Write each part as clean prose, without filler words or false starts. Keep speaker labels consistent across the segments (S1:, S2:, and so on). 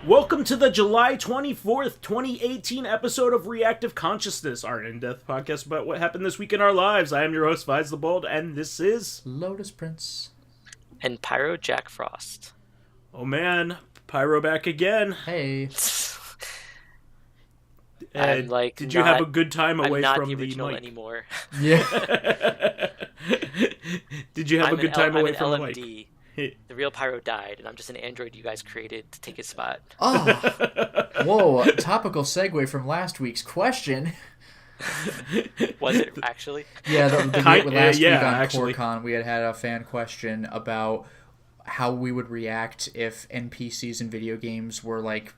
S1: Welcome to the July 24th, 2018 episode of Reactive Consciousness, our in-depth podcast about what happened this week in our lives. I am your host, vysethebold, and this is...
S2: Lotus Prince.
S3: And PyroJackFrost.
S1: Oh man, Pyro back again.
S2: Hey.
S3: I'm like,
S1: did you have a good time away
S3: I'm not
S1: from
S3: the
S1: the
S3: original
S1: mic?
S3: anymore.
S1: Yeah. Did you have a good time away from the mic?
S3: LMD. The real Pyro died, and I'm just an android you guys created to take his spot.
S2: Oh. Whoa, topical segue from last week's question.
S3: Was it actually?
S2: Yeah, last week on
S1: actually.
S2: CoreCon, we had a fan question about how we would react if NPCs in video games were like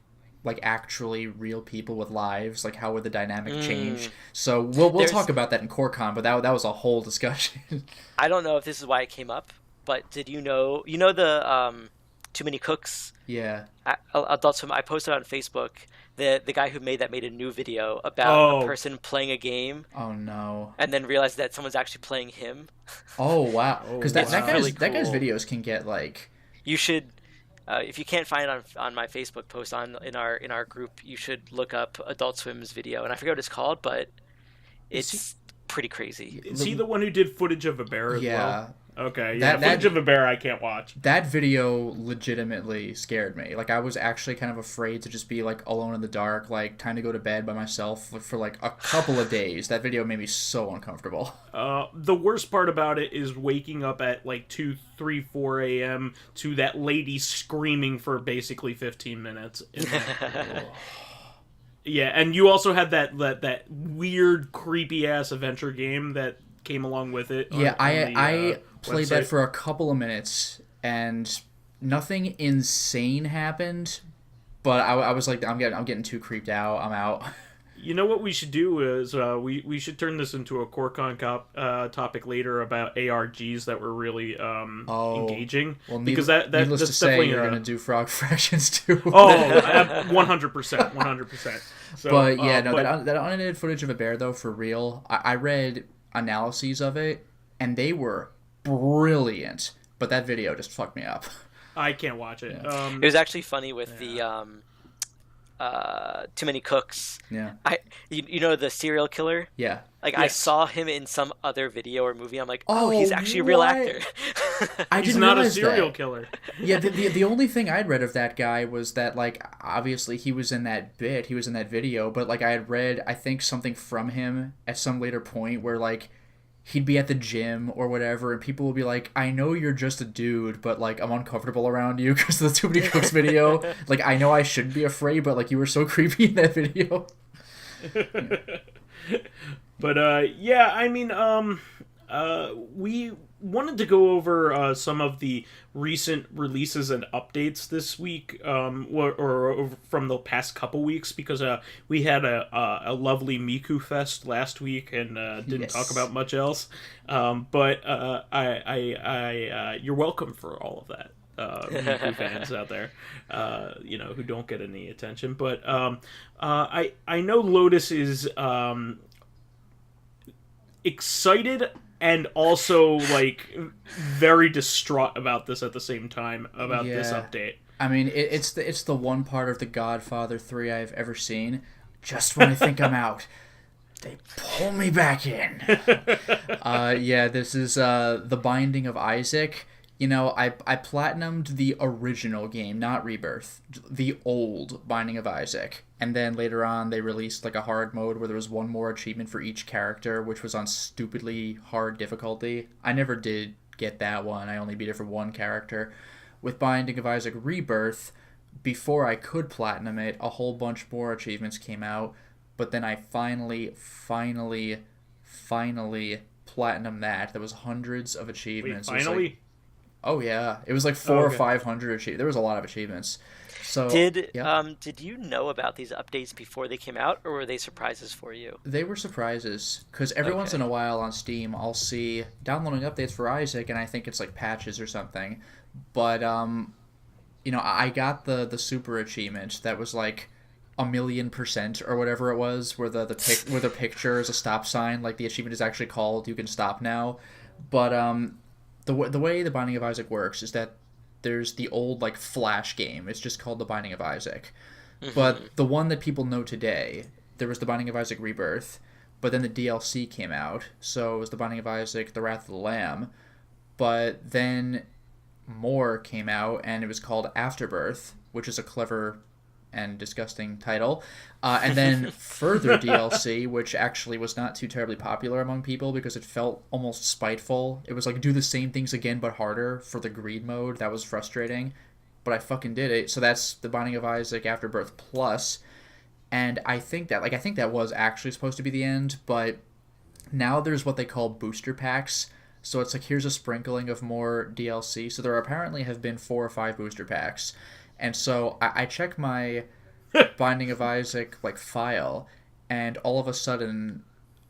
S2: actually real people with lives. Like, how would the dynamic change? So we'll talk about that in CoreCon, but that was a whole discussion.
S3: I don't know if this is why it came up, but did you know the Too Many Cooks?
S2: Yeah.
S3: Adult Swim. I posted on Facebook. The guy who made a new video about a person playing a game.
S2: Oh no!
S3: And then realized that someone's actually playing him.
S2: Oh wow! Because that guy's
S3: really cool.
S2: That guy's videos can get like.
S3: You should, if you can't find it on my Facebook post in our group, you should look up Adult Swim's video, and I forget what it's called, but it's pretty crazy.
S1: Is he the one who did footage of a bear as well? Okay, yeah, footage of a bear I can't watch.
S2: That video legitimately scared me. Like, I was actually kind of afraid to just be, like, alone in the dark, like, time to go to bed by myself for, like, a couple of days. That video made me so uncomfortable.
S1: The worst part about it is waking up at, like, 2, 3, 4 a.m. to that lady screaming for basically 15 minutes. Yeah, and you also had that weird, creepy-ass adventure game that came along with it.
S2: Yeah, I played
S1: website.
S2: that for a couple of minutes, and nothing insane happened, but I was like, I'm getting too creeped out. I'm out.
S1: You know what we should do is we should turn this into a CoreCon topic later about ARGs that were really engaging.
S2: Well,
S1: because
S2: needless
S1: that's
S2: to say,
S1: definitely
S2: you're gonna do frog fractions too.
S1: 100%. So,
S2: but yeah, that unedited footage of a bear though, for real. I read analyses of it, and they were brilliant. But that video just fucked me up.
S1: I can't watch it.
S3: Yeah. It was actually funny with the Too Many Cooks.
S2: Yeah.
S3: You know the serial killer?
S2: Yeah.
S3: Like, yes. I saw him in some other video or movie. I'm like, he's actually a
S2: what?
S3: real actor.
S1: He's not a serial killer.
S2: Yeah, the only thing I'd read of that guy was that, like, obviously he was in that video, but, like, I had read, I think, something from him at some later point where, like, he'd be at the gym or whatever, and people would be like, I know you're just a dude, but, like, I'm uncomfortable around you because of the Too Many Cooks video. Like, I know I shouldn't be afraid, but, like, you were so creepy in that video.
S1: But, yeah, I mean, we wanted to go over some of the recent releases and updates this week, or from the past couple weeks, because we had a lovely Miku Fest last week and didn't talk about much else. But you're welcome for all of that. Miku fans out there, who don't get any attention. But I know Lotus is excited and also, like, very distraught about this at the same time, about this update.
S2: I mean, it's the one part of The Godfather 3 I've ever seen. Just when I think I'm out, they pull me back in. This is The Binding of Isaac. You know, I platinumed the original game, not Rebirth, the old Binding of Isaac. And then later on, they released, like, a hard mode where there was one more achievement for each character, which was on stupidly hard difficulty. I never did get that one. I only beat it for one character. With Binding of Isaac Rebirth, before I could platinum it, a whole bunch more achievements came out. But then I finally platinumed that. There was hundreds of achievements.
S1: Wait, finally?
S2: Oh yeah, it was like 400 or 500 achievements. There was a lot of achievements. So
S3: did you know about these updates before they came out, or were they surprises for you?
S2: They were surprises, because every once in a while on Steam I'll see downloading updates for Isaac, and I think it's like patches or something. But I got the super achievement that was like 1,000,000% or whatever it was, where the picture is a stop sign, like the achievement is actually called "You Can Stop Now." But the way the Binding of Isaac works is that there's the old like Flash game. It's just called The Binding of Isaac. But the one that people know today, there was The Binding of Isaac Rebirth, but then the DLC came out. So it was The Binding of Isaac, The Wrath of the Lamb. But then more came out, and it was called Afterbirth, which is a clever and disgusting title. And then further DLC, which actually was not too terribly popular among people because it felt almost spiteful. It was like, do the same things again but harder for the greed mode. That was frustrating. But I fucking did it. So that's The Binding of Isaac Afterbirth Plus. And I think that was actually supposed to be the end, but now there's what they call booster packs. So it's like, here's a sprinkling of more DLC. So there apparently have been 4 or 5 booster packs. And so I check my Binding of Isaac like file, and all of a sudden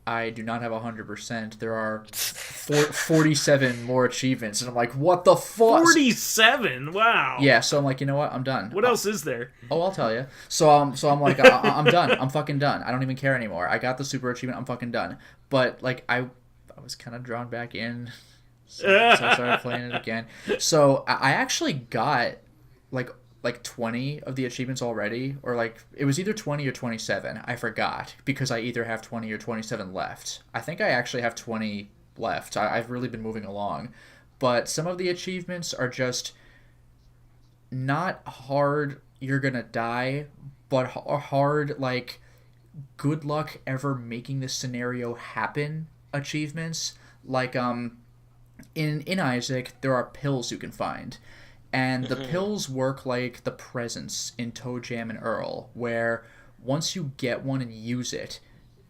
S2: I do not have 100%. There are 47 more achievements, and I'm like, what the fuck?
S1: 47? Wow.
S2: Yeah, so I'm like, you know what? I'm done.
S1: What else is there?
S2: Oh, I'll tell you. So I'm like, I'm done. I'm fucking done. I don't even care anymore. I got the super achievement. I'm fucking done. But like, I was kind of drawn back in, so I started playing it again. So I actually got like 20 of the achievements already, or like it was either 20 or 27. I forgot, because I either have 20 or 27 left. I think I actually have 20 left. I've really been moving along, but some of the achievements are just not hard, you're gonna die, but hard like good luck ever making this scenario happen achievements. Like in Isaac, there are pills you can find. And the pills work like the presents in Toe Jam and Earl, where once you get one and use it,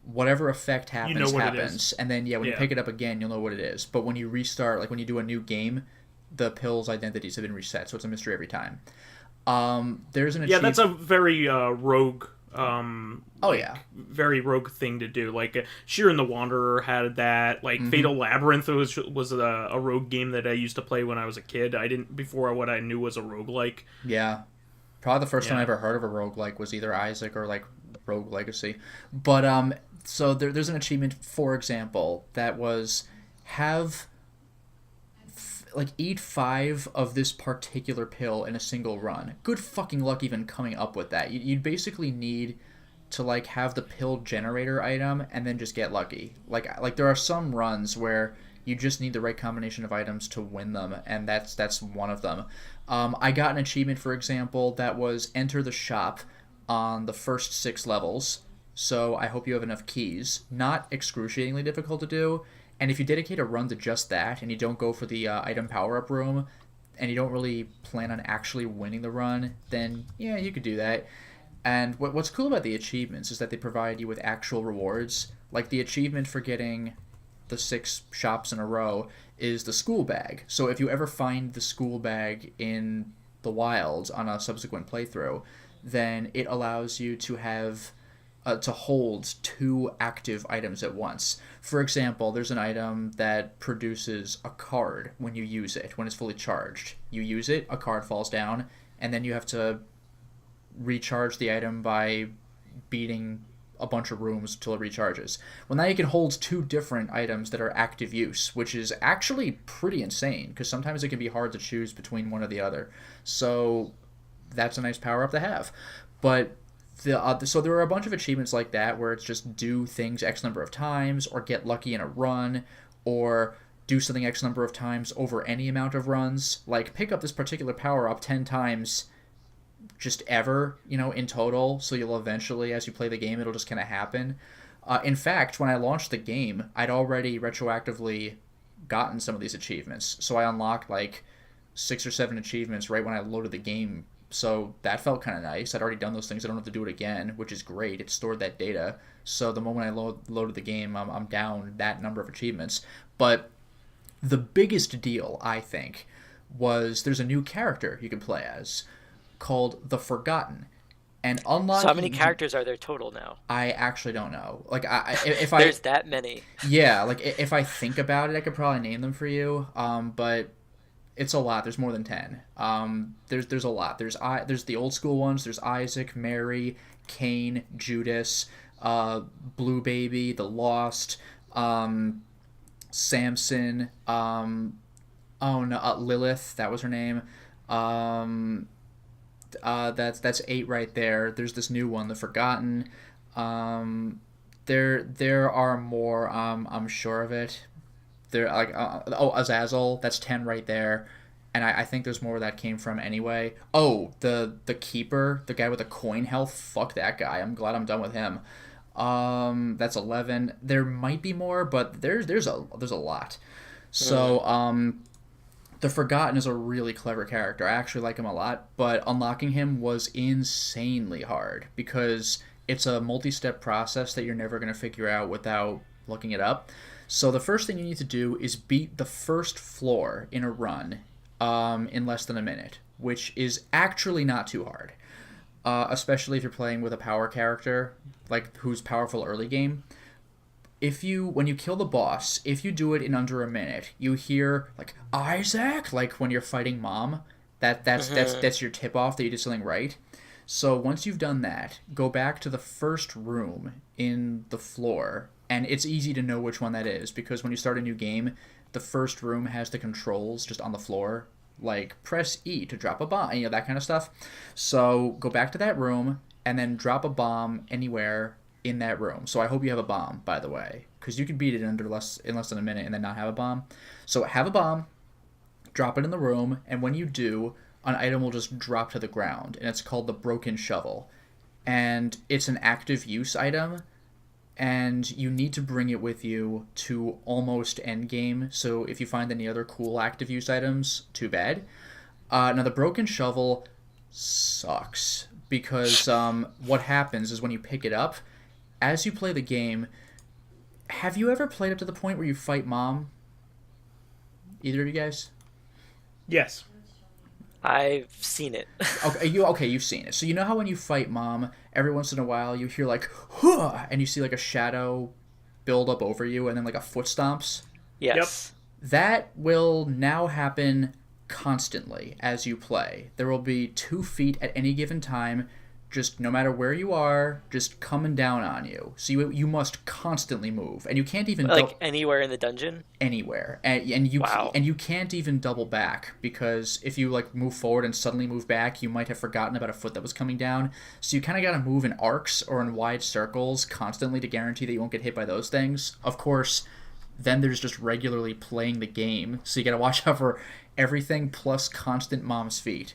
S2: whatever effect happens,
S1: You know what it
S2: happens.
S1: is.
S2: And then, when you
S1: Yeah.
S2: pick it up again, you'll know what it is. But when you restart, like when you do a new game, the pills' identities have been reset, so it's a mystery every time. There's an
S1: Yeah, that's a very rogue...
S2: Oh, yeah.
S1: very rogue thing to do. Like Sheeran the Wanderer had that. Like Fatal Labyrinth was a rogue game that I used to play when I was a kid. Before what I knew was a roguelike.
S2: Yeah. Probably the first time I ever heard of a roguelike was either Isaac or like Rogue Legacy. But so there's an achievement, for example, that was eat 5 of this particular pill in a single run. Good fucking luck even coming up with that. You'd basically need to like have the pill generator item and then just get lucky. Like there are some runs where you just need the right combination of items to win them, and that's one of them. I got an achievement, for example, that was enter the shop on the first 6 levels. So I hope you have enough keys. Not excruciatingly difficult to do. And if you dedicate a run to just that, and you don't go for the item power-up room, and you don't really plan on actually winning the run, then yeah, you could do that. And what's cool about the achievements is that they provide you with actual rewards. Like the achievement for getting the 6 shops in a row is the school bag. So if you ever find the school bag in the wilds on a subsequent playthrough, then it allows you to have... to hold 2 active items at once. For example, there's an item that produces a card when you use it, when it's fully charged. You use it, a card falls down, and then you have to recharge the item by beating a bunch of rooms until it recharges. Well, now you can hold 2 different items that are active use, which is actually pretty insane, because sometimes it can be hard to choose between one or the other. So that's a nice power-up to have. But so there are a bunch of achievements like that where it's just do things X number of times, or get lucky in a run, or do something X number of times over any amount of runs. Like pick up this particular power-up 10 times just ever, in total, so you'll eventually, as you play the game, it'll just kind of happen. In fact, when I launched the game, I'd already retroactively gotten some of these achievements. So I unlocked like 6 or 7 achievements right when I loaded the game. So that felt kind of nice. I'd already done those things. I don't have to do it again, which is great. It stored that data. So the moment I loaded the game, I'm down that number of achievements. But the biggest deal, I think, was there's a new character you can play as called The Forgotten. And unlocking...
S3: So how many characters are there total now?
S2: I actually don't know. Like, if
S3: There's that many.
S2: Yeah, like, if I think about it, I could probably name them for you. But... it's a lot. There's more than 10. There's a lot. There's the old school ones. There's Isaac, Mary, Cain, Judas, Blue Baby, The Lost, Samson, Lilith, that was her name. That's 8 right there. There's this new one, the Forgotten. There are more. I'm sure of it. There like Azazel. That's 10 right there. And I think there's more where that came from anyway. Oh, the Keeper, the guy with the coin health. Fuck that guy. I'm glad I'm done with him. That's 11. There might be more, but there's a lot. So the Forgotten is a really clever character. I actually like him a lot, but unlocking him was insanely hard because it's a multi-step process that you're never going to figure out without looking it up. So the first thing you need to do is beat the first floor in a run in less than a minute, which is actually not too hard, especially if you're playing with a power character like who's powerful early game. When you kill the boss, if you do it in under a minute, you hear like Isaac, like when you're fighting Mom. That's your tip off that you did something right. So once you've done that, go back to the first room in the floor, and it's easy to know which one that is because when you start a new game, the first room has the controls just on the floor, like press E to drop a bomb, that kind of stuff. So go back to that room and then drop a bomb anywhere in that room. So I hope you have a bomb, by the way, because you can beat it in less than a minute and then not have a bomb. So have a bomb, drop it in the room, and when you do, an item will just drop to the ground, and it's called the Broken Shovel. And it's an active use item, and you need to bring it with you to almost endgame. So if you find any other cool active use items, too bad. Now the Broken Shovel sucks because what happens is when you pick it up, as you play the game, have you ever played up to the point where you fight Mom? Either of you guys?
S1: Yes.
S3: I've seen it.
S2: You've seen it. So you know how when you fight Mom, every once in a while you hear like, huh, and you see like a shadow build up over you and then like a foot stomps?
S3: Yes.
S2: Yep. That will now happen constantly as you play. There will be 2 feet at any given time, just no matter where you are, just coming down on you. So you must constantly move, and you can't even
S3: anywhere in the dungeon.
S2: Anywhere, and you can't even double back because if you like move forward and suddenly move back, you might have forgotten about a foot that was coming down. So you kind of got to move in arcs or in wide circles constantly to guarantee that you won't get hit by those things. Of course, then there's just regularly playing the game, so you got to watch out for everything plus constant Mom's feet.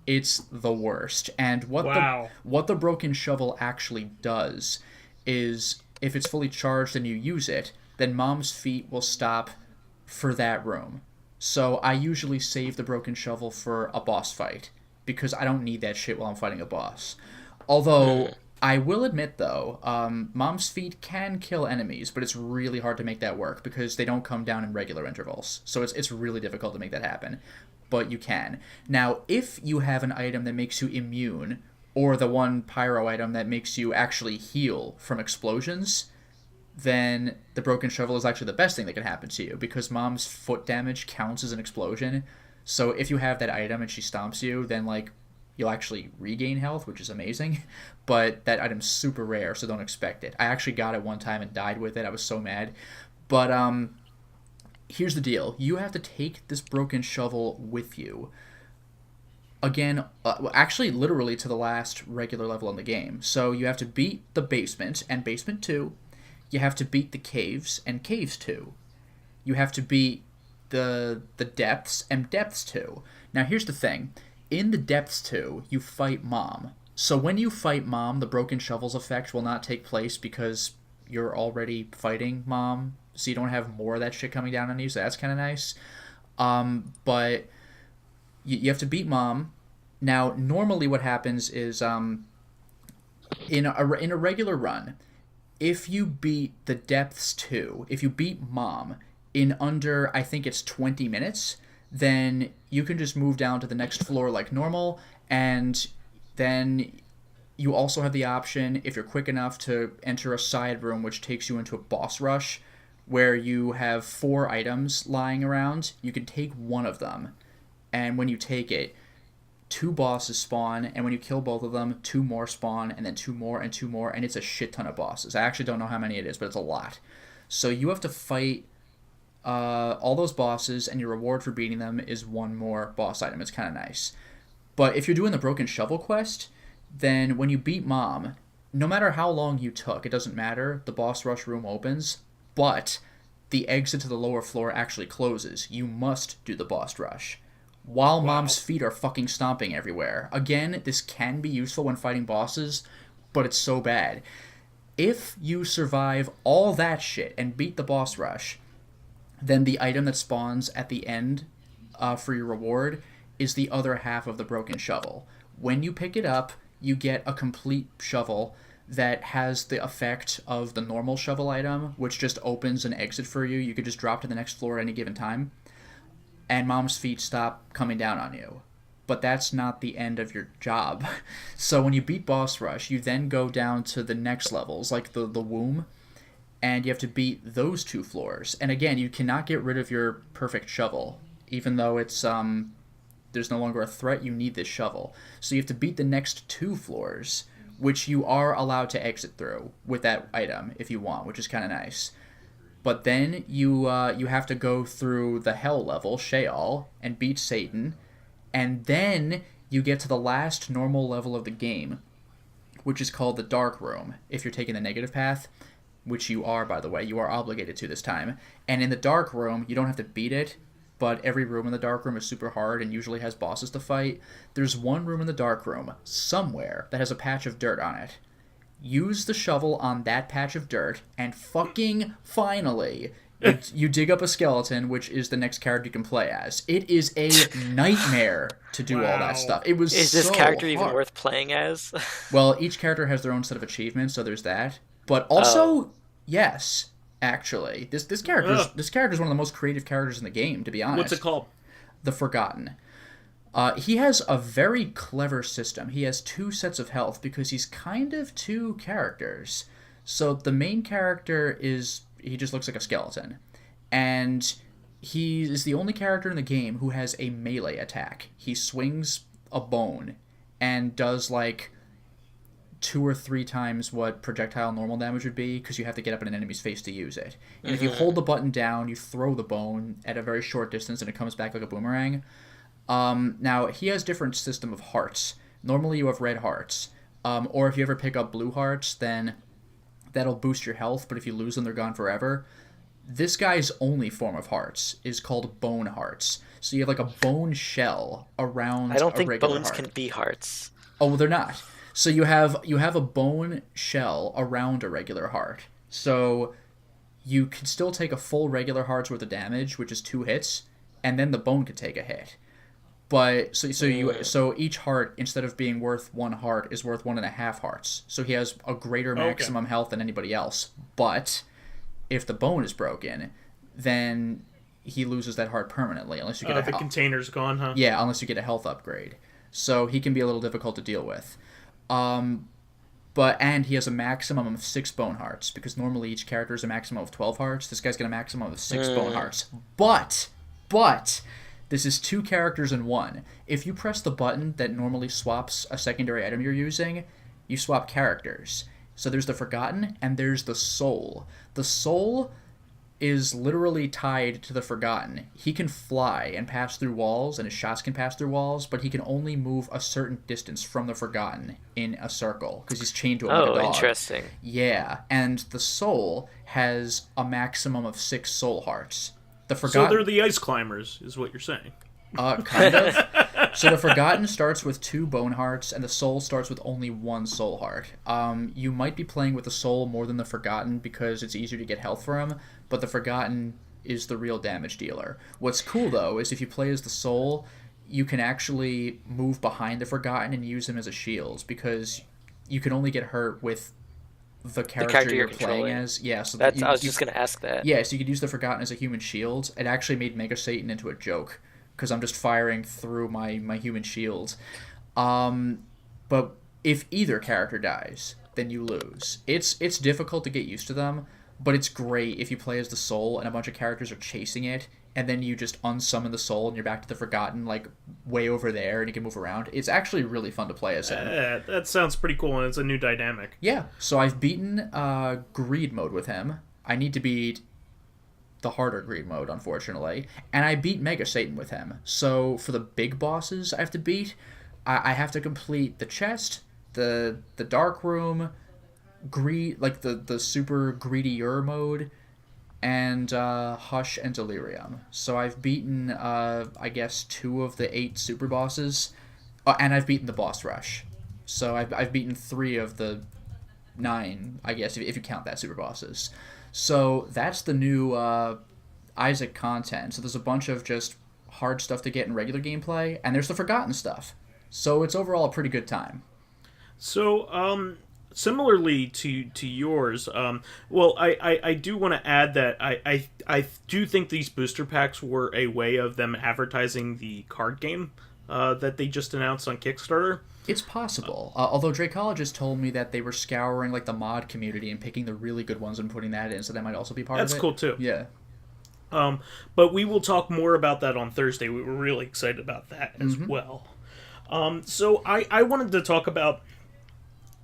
S2: It's the worst. And what the Broken Shovel actually does is if it's fully charged and you use it, then Mom's feet will stop for that room. So I usually save the Broken Shovel for a boss fight because I don't need that shit while I'm fighting a boss. Although I will admit though, Mom's feet can kill enemies, but it's really hard to make that work because they don't come down in regular intervals. So it's really difficult to make that happen. But you can. Now, if you have an item that makes you immune, or the one pyro item that makes you actually heal from explosions, then the Broken Shovel is actually the best thing that can happen to you, because Mom's foot damage counts as an explosion. So if you have that item and she stomps you, then like you'll actually regain health, which is amazing. But that item's super rare, so don't expect it. I actually got it one time and died with it. I was so mad. But here's the deal. You have to take this Broken Shovel with you. Again, actually literally to the last regular level in the game. So you have to beat the basement and basement 2. You have to beat the caves and caves 2. You have to beat the depths and depths 2. Now here's the thing. In the depths 2, you fight Mom. So when you fight Mom, the Broken Shovel's effect will not take place because you're already fighting Mom. So you don't have more of that shit coming down on you, so that's kind of nice. But you have to beat Mom. Now, normally what happens is in a regular run, if you beat the depths 2, if you beat Mom in under, I think it's 20 minutes, then you can just move down to the next floor like normal, and then you also have the option, if you're quick enough, to enter a side room which takes you into a boss rush, where you have 4 items lying around. You can take one of them, and when you take it, 2 bosses spawn, and when you kill both of them, 2 more spawn, and then 2 more, and 2 more, and it's a shit ton of bosses. I actually don't know how many it is, but it's a lot. So you have to fight all those bosses, and your reward for beating them is one more boss item. It's kind of nice. But if you're doing the Broken Shovel quest, then when you beat Mom, no matter how long you took, it doesn't matter, the boss rush room opens, but the exit to the lower floor actually closes. You must do the boss rush. While Mom's feet are fucking stomping everywhere. Again, this can be useful when fighting bosses, but it's so bad. If you survive all that shit and beat the boss rush, then the item that spawns at the end for your reward is the other half of the Broken Shovel. When you pick it up, you get a complete shovel that has the effect of the normal shovel item, which just opens an exit for you. You could just drop to the next floor at any given time, and Mom's feet stop coming down on you. But that's not the end of your job. So when you beat Boss Rush, you then go down to the next levels, like the womb, and you have to beat those 2 floors. And again, you cannot get rid of your perfect shovel, even though it's there's no longer a threat. You need this shovel, so you have to beat the next 2 floors, which you are allowed to exit through with that item if you want, which is kind of nice. But then you have to go through the hell level, Sheol, and beat Satan, and then you get to the last normal level of the game, which is called the Dark Room, if you're taking the negative path, which you are, by the way. You are obligated to this time. And in the Dark Room, you don't have to beat it, but every room in the Dark Room is super hard and usually has bosses to fight. There's one room in the Dark Room, somewhere, that has a patch of dirt on it. Use the shovel on that patch of dirt, and fucking finally, you dig up a skeleton, which is the next character you can play as. It is a nightmare to do all that stuff. It was
S3: Is this
S2: so
S3: character
S2: hard.
S3: even worth playing as?
S2: Well, each character has their own set of achievements, so there's that. But also, yes, actually, this character is one of the most creative characters in the game, to be honest.
S1: What's it called?
S2: The Forgotten. He has a very clever system. He has 2 sets of health because he's kind of 2 characters. So the main character he just looks like a skeleton. And he is the only character in the game who has a melee attack. He swings a bone and does like 2 or 3 times what projectile normal damage would be, because you have to get up in an enemy's face to use it. And if you hold the button down, you throw the bone at a very short distance and it comes back like a boomerang. Now, he has different system of hearts. Normally you have red hearts. Or if you ever pick up blue hearts, then that'll boost your health, but if you lose them, they're gone forever. This guy's only form of hearts is called bone hearts. So you have like a bone shell around a regular heart.
S3: I don't think bones can be hearts.
S2: Oh, well, they're not. So you have a bone shell around a regular heart. So you can still take a full regular heart's worth of damage, which is 2 hits, and then the bone could take a hit. But so each heart, instead of being worth 1 heart, is worth 1.5 hearts. So he has a greater maximum health than anybody else. But if the bone is broken, then he loses that heart permanently unless you get
S1: the container's gone, huh?
S2: Yeah, unless you get a health upgrade. So he can be a little difficult to deal with. And he has a maximum of 6 bone hearts, because normally each character is a maximum of 12 hearts. This guy's got a maximum of 6 bone hearts. But this is 2 characters in one. If you press the button that normally swaps a secondary item you're using, you swap characters. So there's the Forgotten and there's the Soul. The Soul is literally tied to the Forgotten. He can fly and pass through walls, and his shots can pass through walls, but he can only move a certain distance from the Forgotten in a circle, because he's chained to him like a dog.
S3: Oh, interesting.
S2: Yeah, and the Soul has a maximum of 6 soul hearts. The Forgotten...
S1: So they're the ice climbers, is what you're saying.
S2: Kind of. So the Forgotten starts with 2 bone hearts, and the Soul starts with only 1 soul heart. You might be playing with the Soul more than the Forgotten because it's easier to get health for him, but the Forgotten is the real damage dealer. What's cool, though, is if you play as the Soul, you can actually move behind the Forgotten and use him as a shield, because you can only get hurt with the character you're playing as. Yeah, so
S3: I was just going to ask that.
S2: Yeah, so you could use the Forgotten as a human shield. It actually made Mega Satan into a joke, because I'm just firing through my human shield. But if either character dies, then you lose. It's difficult to get used to them, but it's great if you play as the Soul and a bunch of characters are chasing it, and then you just unsummon the Soul and you're back to the Forgotten, like, way over there, and you can move around. It's actually really fun to play as him.
S1: That sounds pretty cool, and it's a new dynamic.
S2: Yeah, so I've beaten Greed mode with him. I need to beat the harder greed mode, unfortunately. And I beat Mega Satan with him. So for the big bosses I have to beat, I have to complete the chest, the dark room, greed, like the super greedier mode, and Hush and Delirium. So I've beaten, I guess, 2 of the 8 super bosses, and I've beaten the boss rush. So I've beaten 3 of the 9, I guess, if you count that super bosses. So that's the new Isaac content. So there's a bunch of just hard stuff to get in regular gameplay, and there's the forgotten stuff. So it's overall a pretty good time.
S1: So, similarly to yours, well, I do want to add that I do think these booster packs were a way of them advertising the card game that they just announced on Kickstarter.
S2: It's possible. Although Dracologist told me that they were scouring like the mod community and picking the really good ones and putting that in, so that might also be part of it.
S1: That's cool too.
S2: Yeah.
S1: But we will talk more about that on Thursday. We were really excited about that as well. So I wanted to talk about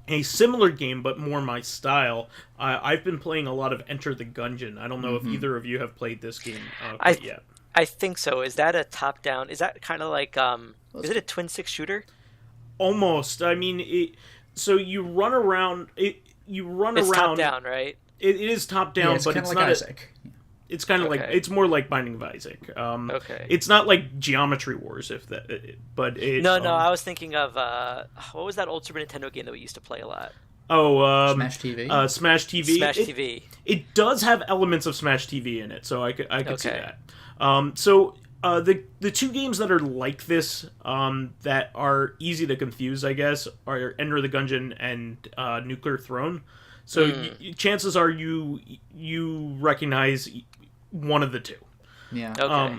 S1: a similar game, but more my style. I've been playing a lot of Enter the Gungeon. I don't know if either of you have played this game quite yet.
S3: I think so. Is that a top-down? Is that kind of like is it a twin-stick shooter?
S1: Almost. I mean, so you run around.
S3: It's top-down, right?
S1: It is top-down,
S2: it's
S1: but
S2: it's
S1: it's
S2: like
S1: not.
S2: Isaac.
S1: It's kind of like, it's more like Binding of Isaac.
S3: Okay.
S1: It's not like Geometry Wars, but it.
S3: No, I was thinking of what was that old Super Nintendo game that we used to play a lot?
S2: Smash TV.
S1: Smash TV.
S3: Smash TV.
S1: It does have elements of Smash TV in it, so I could see that. So the 2 games that are like this, that are easy to confuse, I guess, are Enter the Gungeon and Nuclear Throne. So chances are you recognize one of the 2.
S2: Yeah.
S3: Okay.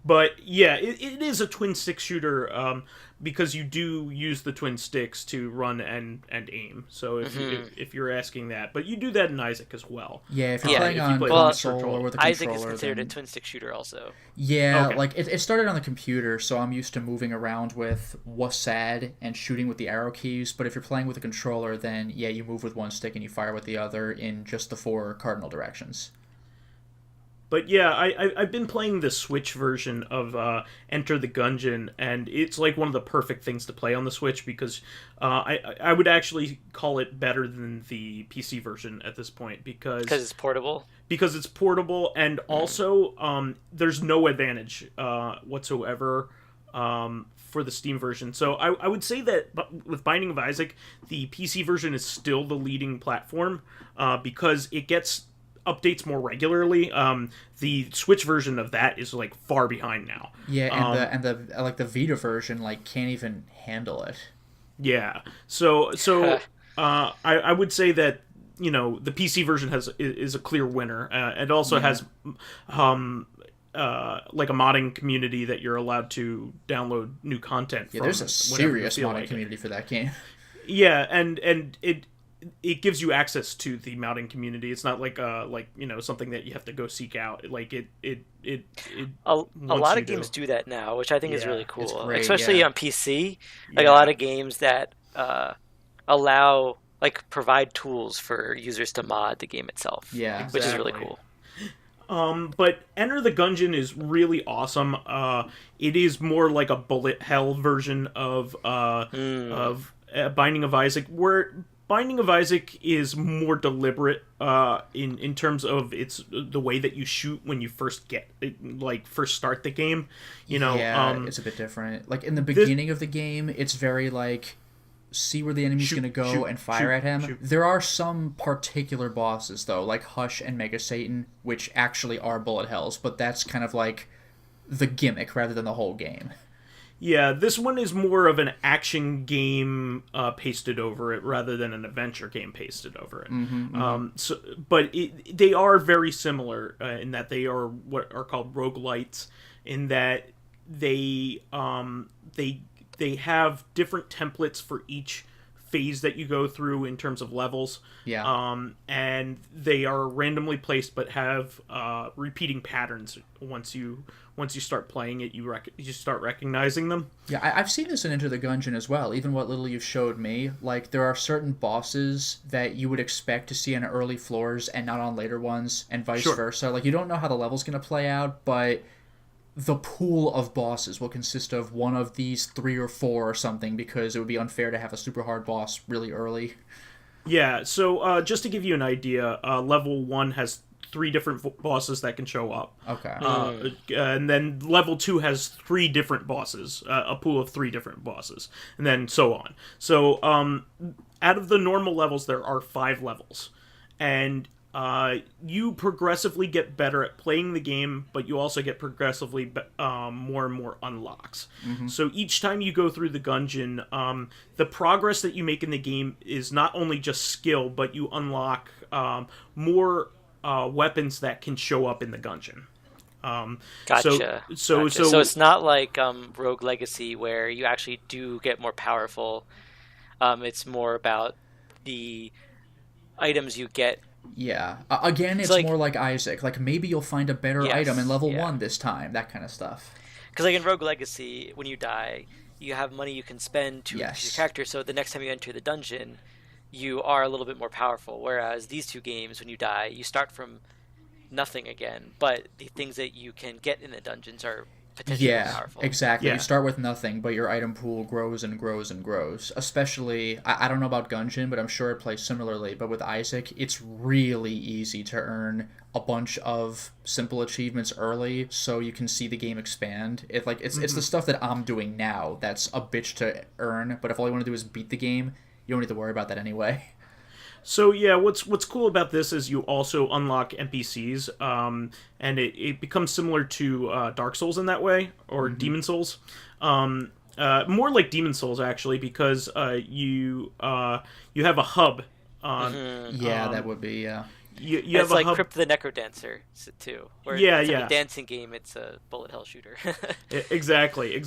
S1: But yeah, it is a twin stick shooter, because you do use the twin sticks to run and aim. So if you're asking that, but you do that in Isaac as well.
S2: Yeah, if you're playing on console or with a controller,
S3: Isaac is considered a twin stick shooter also.
S2: Yeah, like it started on the computer, so I'm used to moving around with WASD and shooting with the arrow keys. But if you're playing with a controller, then yeah, you move with one stick and you fire with the other in just the 4 cardinal directions.
S1: But yeah, I've been playing the Switch version of Enter the Gungeon, and it's like one of the perfect things to play on the Switch, because I would actually call it better than the PC version at this point, because
S3: it's portable.
S1: Because it's portable, and also there's no advantage whatsoever for the Steam version. So I would say that with Binding of Isaac, the PC version is still the leading platform, because it gets updates more regularly. The Switch version of that is like far behind now.
S2: Yeah, and the like the Vita version like can't even handle it.
S1: Yeah. So I would say that, you know, the PC version is a clear winner. It also has like a modding community that you're allowed to download new content from.
S2: Yeah, there's a serious modding community for that game.
S1: Yeah, and it gives you access to the modding community. It's not like you know, something that you have to go seek out. Like
S3: a lot of games do that now, which I think is really cool,
S2: great,
S3: especially on PC. Like a lot of games that allow, like, provide tools for users to mod the game itself.
S2: Yeah,
S3: which is really cool.
S1: But Enter the Gungeon is really awesome. It is more like a bullet hell version of Binding of Isaac, where Binding of Isaac is more deliberate in terms of the way that you shoot when you first start the game. You know,
S2: it's a bit different. Like in the beginning of the game, it's very like see where the enemy's going to go and fire at him. Shoot. There are some particular bosses though, like Hush and Mega Satan, which actually are bullet hells, but that's kind of like the gimmick rather than the whole game.
S1: Yeah, this one is more of an action game pasted over it rather than an adventure game pasted over it. But they are very similar in that they are what are called roguelites, in that they have different templates for each phase that you go through in terms of levels.
S2: Yeah.
S1: And they are randomly placed, but have repeating patterns. Once you start playing it, you start recognizing them.
S2: Yeah, I've seen this in Enter the Gungeon as well. Even what little you've showed me, like there are certain bosses that you would expect to see on early floors and not on later ones, and vice versa. Like you don't know how the level's going to play out, but the pool of bosses will consist of one of these 3 or 4 or something, because it would be unfair to have a super hard boss really early.
S1: Yeah, so just to give you an idea, level 1 has 3 different bosses that can show up.
S2: Okay.
S1: And then level 2 has 3 different bosses, a pool of 3 different bosses, and then so on. So out of the normal levels, there are 5 levels. And you progressively get better at playing the game, but you also get progressively more and more unlocks. Mm-hmm. So each time you go through the Gungeon, the progress that you make in the game is not only just skill, but you unlock more weapons that can show up in the Gungeon.
S3: Gotcha. So it's not like Rogue Legacy, where you actually do get more powerful. It's more about the items you get.
S2: Yeah. Again, it's more like Isaac. Like, maybe you'll find a better item in level 1 this time. That kind of stuff.
S3: Because, like, in Rogue Legacy, when you die, you have money you can spend to increase your character, so the next time you enter the dungeon, you are a little bit more powerful. Whereas these 2 games, when you die, you start from nothing again, but the things that you can get in the dungeons are potentially more powerful.
S2: Exactly. You start with nothing, but your item pool grows and grows and grows. Especially, I don't know about Gungeon, but I'm sure it plays similarly. But with Isaac, it's really easy to earn a bunch of simple achievements early, so you can see the game expand. It's the stuff that I'm doing now that's a bitch to earn. But if all you want to do is beat the game, you don't need to worry about that anyway.
S1: So yeah, what's cool about this is you also unlock NPCs, and it becomes similar to Dark Souls in that way, or Demon Souls. More like Demon Souls actually, because you have a hub.
S2: That would be
S3: You have like Crypt the Necrodancer too. Where instead of a dancing game, it's a bullet hell shooter.
S1: Exactly.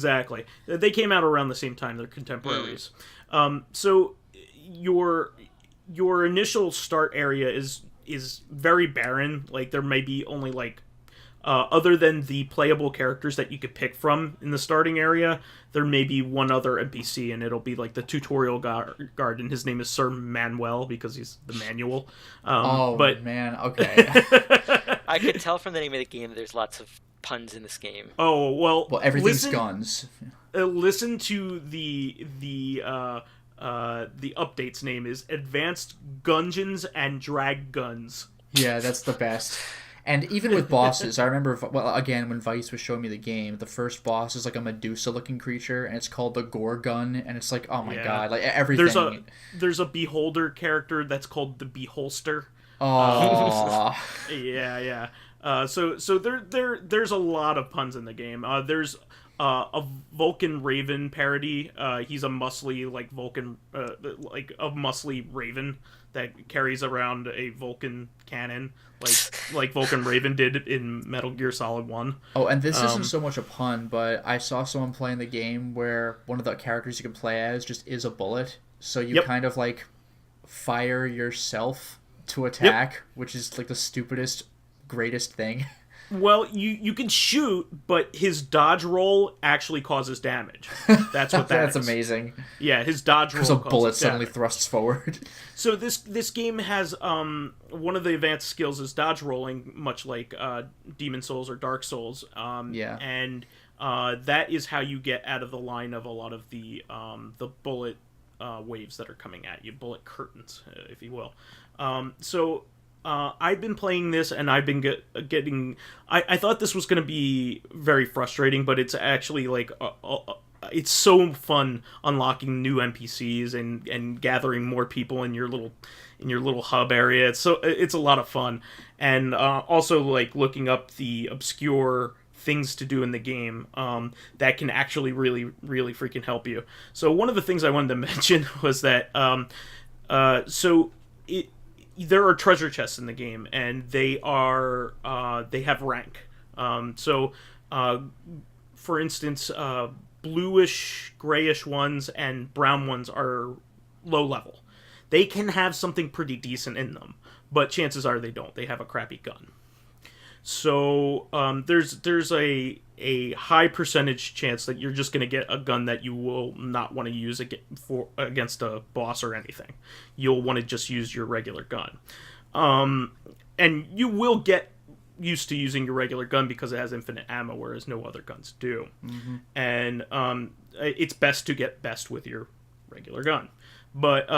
S1: They came out around the same time. They're contemporaries. So your initial start area is very barren. Like there may be only like other than the playable characters that you could pick from in the starting area, there may be one other NPC, and it'll be like the tutorial guard, and his name is Sir Manuel because he's the manual.
S2: Man, okay.
S3: I could tell from the name of the game there's lots of puns in this game.
S1: Oh well,
S2: everything's guns.
S1: Listen to the update's name is Advanced Gungeons and Drag Guns.
S2: Yeah, that's the best. And even with bosses, I remember, again, when Vice was showing me the game, the first boss is like a Medusa-looking creature, and it's called the Gore Gun, and it's like, oh my god, like everything. There's
S1: a Beholder character that's called the Beholster.
S2: Oh.
S1: Yeah. So there's a lot of puns in the game. There's a Vulcan Raven parody. He's a muscly like Vulcan, like a muscly Raven that carries around a Vulcan cannon, like Vulcan Raven did in Metal Gear Solid 1.
S2: Oh, and this isn't so much a pun, but I saw someone playing the game where one of the characters you can play as just is a bullet, so you kind of like fire yourself to attack, which is like the stupidest, greatest thing.
S1: Well, you can shoot, but his dodge roll actually causes damage. That's what
S2: That's amazing.
S1: Yeah, his dodge roll.
S2: Because a bullet suddenly thrusts forward.
S1: So this game has one of the advanced skills is dodge rolling, much like Demon Souls or Dark Souls. And that is how you get out of the line of a lot of the bullet waves that are coming at you, bullet curtains, if you will. I've been playing this, and I've been getting... I thought this was going to be very frustrating, but it's actually, like... it's so fun unlocking new NPCs and gathering more people in your little hub area. It's a lot of fun. And also, like, looking up the obscure things to do in the game that can actually really, really freaking help you. So one of the things I wanted to mention was that... there are treasure chests in the game, and they have rank. For instance, bluish, grayish ones and brown ones are low level. They can have something pretty decent in them, but chances are they don't. They have a crappy gun. So there's a high percentage chance that you're just going to get a gun that you will not want to use against a boss or anything. You'll want to just use your regular gun. And you will get used to using your regular gun because it has infinite ammo, whereas no other guns do. Mm-hmm. And it's best to get best with your regular gun. But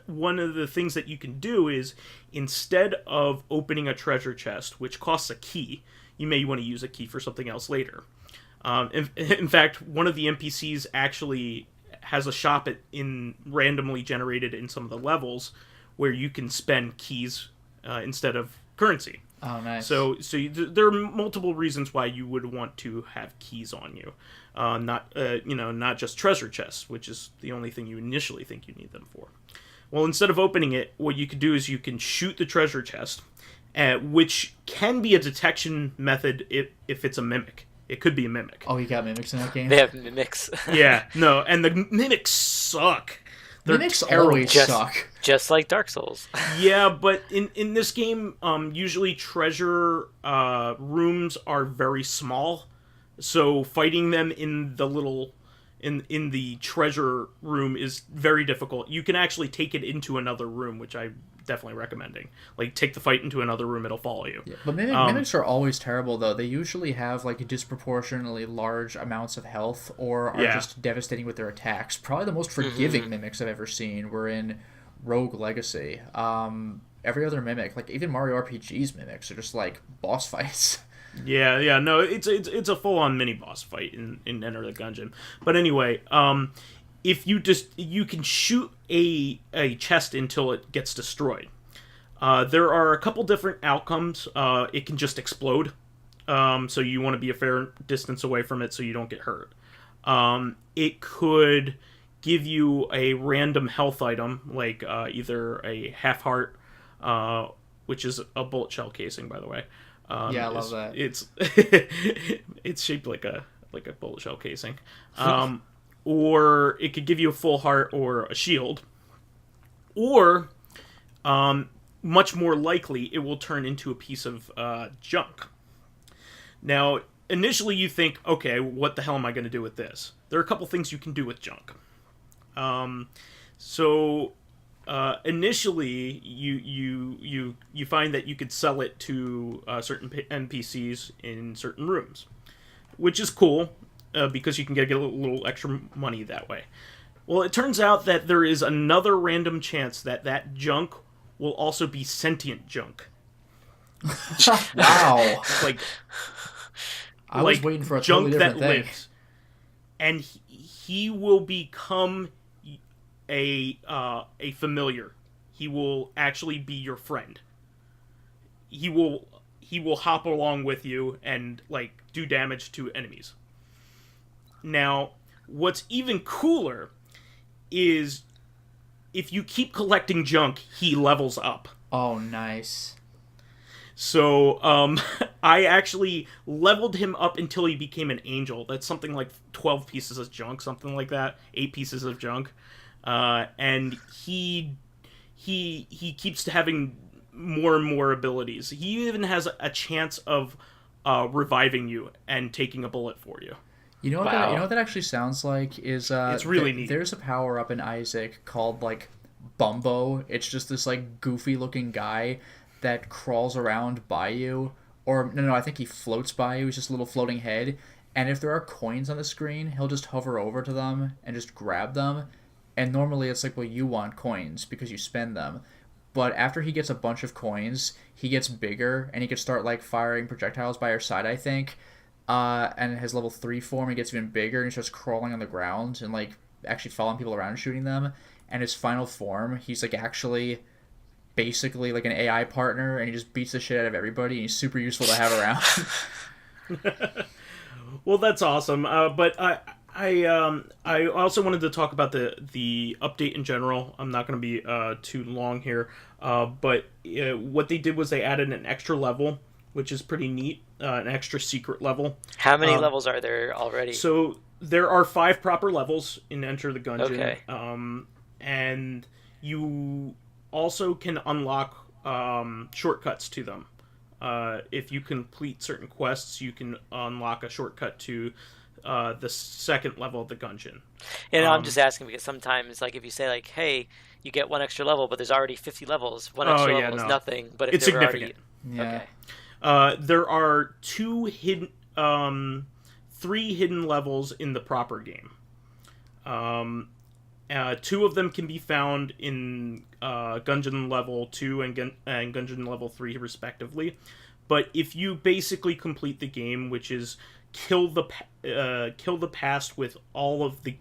S1: one of the things that you can do is, instead of opening a treasure chest, which costs a key, you may want to use a key for something else later. In fact, one of the NPCs actually has a shop randomly generated in some of the levels where you can spend keys instead of currency.
S2: Oh, nice.
S1: So there are multiple reasons why you would want to have keys on you, not just treasure chests, which is the only thing you initially think you need them for. Well, instead of opening it, what you could do is you can shoot the treasure chest, which can be a detection method if it's a mimic. It could be a mimic.
S2: Oh, you got mimics in that game?
S3: They have mimics.
S1: Yeah, no, and the mimics suck.
S2: Mimics always suck.
S3: Just like Dark Souls.
S1: Yeah, but in this game, usually treasure rooms are very small, so fighting them in the little in the treasure room is very difficult. You can actually take it into another room, which I'm definitely recommending. Like, take the fight into another room, it'll follow you.
S2: Yeah, but mimics are always terrible, though. They usually have like disproportionately large amounts of health, or are just devastating with their attacks. Probably the most forgiving mimics I've ever seen were in Rogue Legacy. Every other mimic, like even Mario RPG's mimics, are just like boss fights.
S1: Yeah, no, it's a full-on mini-boss fight in Enter the Gungeon. But anyway, if you can shoot a chest until it gets destroyed. There are a couple different outcomes. It can just explode, so you want to be a fair distance away from it so you don't get hurt. It could give you a random health item, like either a half heart, which is a bullet shell casing, by the way.
S2: Yeah, I love that.
S1: It's shaped like a bullet shell casing. Or it could give you a full heart or a shield. Or, much more likely, it will turn into a piece of junk. Now, initially you think, okay, what the hell am I going to do with this? There are a couple things you can do with junk. Initially, you find that you could sell it to certain NPCs in certain rooms, which is cool because you can get a little extra money that way. Well, it turns out that there is another random chance that junk will also be sentient junk.
S2: Wow!
S1: I
S2: was waiting for a totally different thing.
S1: Lives, and he will become a familiar. He will actually be your friend. He will hop along with you and do damage to enemies. Now, what's even cooler is if you keep collecting junk, he levels up.
S2: Oh, nice.
S1: So, I actually leveled him up until he became an angel. That's something like 12 pieces of junk, something like that. 8 pieces of junk. And he keeps having more and more abilities. He even has a chance of reviving you and taking a bullet for you.
S2: You know what that actually sounds like is
S1: it's really neat.
S2: There's a power up in Isaac called Bumbo. It's just this goofy looking guy that crawls around by you, or no, I think he floats by you. He's just a little floating head, and if there are coins on the screen, he'll just hover over to them and just grab them. And normally it's well, you want coins because you spend them. But after he gets a bunch of coins, he gets bigger, and he can start firing projectiles by your side, I think. And his level 3 form, he gets even bigger, and he starts crawling on the ground and actually following people around and shooting them. And his final form, he's actually basically an AI partner, and he just beats the shit out of everybody, and he's super useful to have around.
S1: Well, that's awesome. But I also wanted to talk about the update in general. I'm not going to be too long here, but what they did was they added an extra level, which is pretty neat, an extra secret level.
S3: How many levels are there already?
S1: So there are 5 proper levels in Enter the Gungeon.
S3: Okay.
S1: and you also can unlock shortcuts to them. If you complete certain quests, you can unlock a shortcut to the second level of the Gungeon.
S3: And I'm just asking because sometimes, like, if you say, like, hey, you get one extra level, but there's already 50 levels, one extra level is nothing. But if
S1: it's significant.
S3: Okay.
S1: There are three hidden levels in the proper game. Two of them can be found in Gungeon level 2 and Gungeon level 3 respectively. But if you basically complete the game, which is kill the past with all of the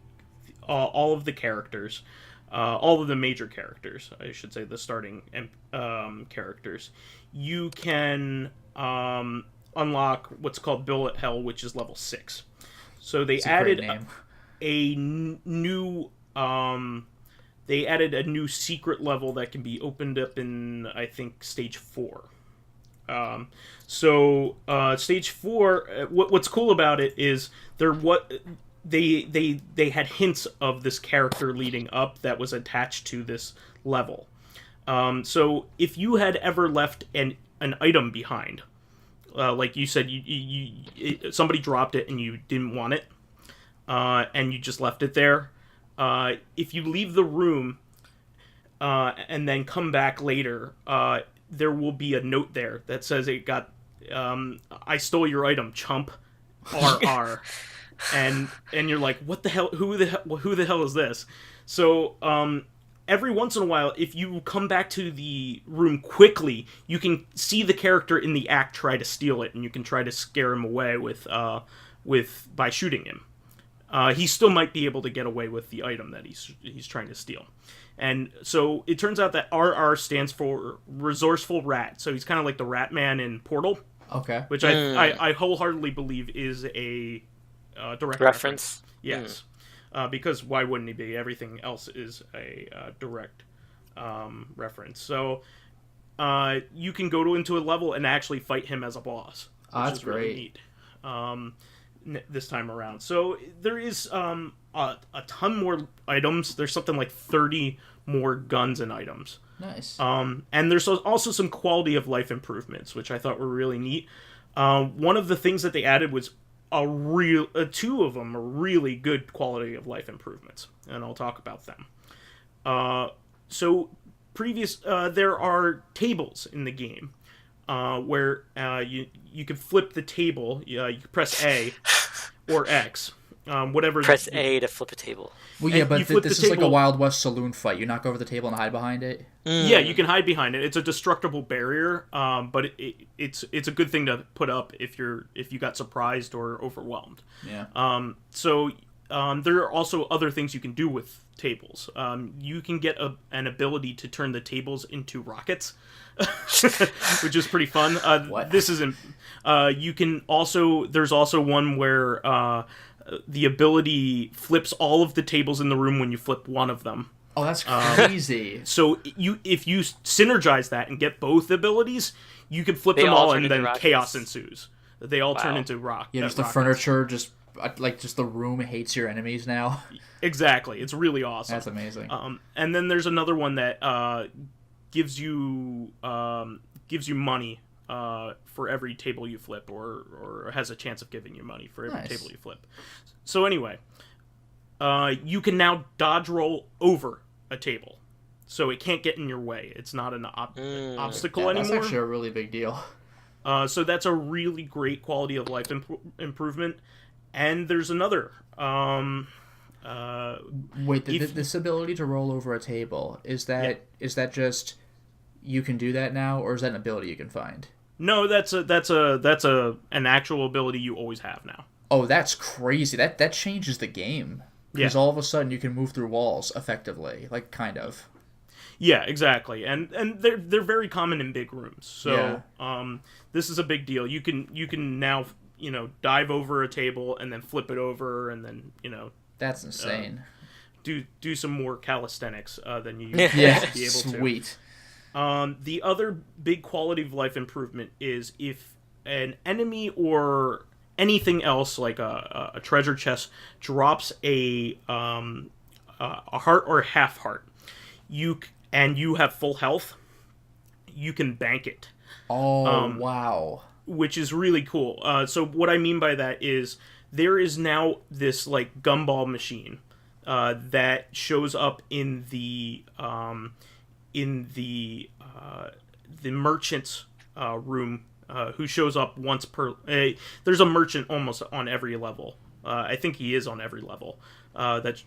S1: characters, all of the major characters, I should say, the starting characters, you can unlock what's called Bullet Hell, which is level 6. So they added a new secret level that can be opened up in, I think, stage 4. Stage 4, what's cool about it is they had hints of this character leading up that was attached to this level. So if you had ever left an item behind, like you said, somebody dropped it and you didn't want it, and you just left it there. If you leave the room and then come back later, there will be a note there that says it got I stole your item, chump. RR. and you're like, what the hell? Who the hell is this? So every once in a while, if you come back to the room quickly, you can see the character in the act try to steal it, and you can try to scare him away by shooting him. He still might be able to get away with the item that he's trying to steal. And so it turns out that RR stands for Resourceful Rat. So he's kind of like the Rat Man in Portal.
S2: Okay.
S1: Which I wholeheartedly believe is a direct reference. Yes. Because why wouldn't he be? Everything else is a direct reference. So you can go into a level and actually fight him as a boss.
S2: That's is great.
S1: Really neat. This time around. So there is a ton more items. There's something like 30 more guns and items.
S2: Nice.
S1: And there's also some quality of life improvements, which I thought were really neat. One of the things that they added was two of them are really good quality of life improvements, and I'll talk about them. There are tables in the game. Where you can flip the table. You can press A or X, whatever.
S3: Press A to flip a table.
S2: Well, yeah, but this is like a Wild West saloon fight. You knock over the table and hide behind it.
S1: Yeah, you can hide behind it. It's a destructible barrier, but it's a good thing to put up if you got surprised or overwhelmed.
S2: Yeah.
S1: There are also other things you can do with tables. You can get an ability to turn the tables into rockets. Which is pretty fun. This isn't. You can also. There's also one where the ability flips all of the tables in the room when you flip one of them.
S2: Oh, that's crazy.
S1: So if you synergize that and get both abilities, you can flip them all, and then chaos ensues. They all turn into rock.
S2: Yeah, just the furniture, just the room hates your enemies now.
S1: Exactly, it's really awesome.
S2: That's amazing.
S1: And then there's another one that gives you money for every table you flip, or has a chance of giving you money for every table you flip. So anyway, you can now dodge roll over a table, so it can't get in your way. It's not an obstacle anymore.
S2: That's actually a really big deal.
S1: So that's a really great quality of life improvement. And there's another.
S2: Wait, this ability to roll over a table, is that just you can do that now, or is that an ability you can find?
S1: No, that's an actual ability you always have now.
S2: Oh, that's crazy. That changes the game. Because all of a sudden you can move through walls effectively, like kind of.
S1: Yeah, exactly. And they're very common in big rooms. So this is a big deal. You can now dive over a table and then flip it over, and then
S2: that's insane.
S1: Do some more calisthenics than you
S2: used to be able to. Sweet.
S1: The other big quality of life improvement is if an enemy or anything else like a treasure chest drops a a heart or half heart, and you have full health, you can bank it.
S2: Oh, wow.
S1: Which is really cool. So what I mean by that is there is now this like gumball machine that shows up in the merchant's room, who shows up once per. There's a merchant almost on every level. I think he is on every level. There's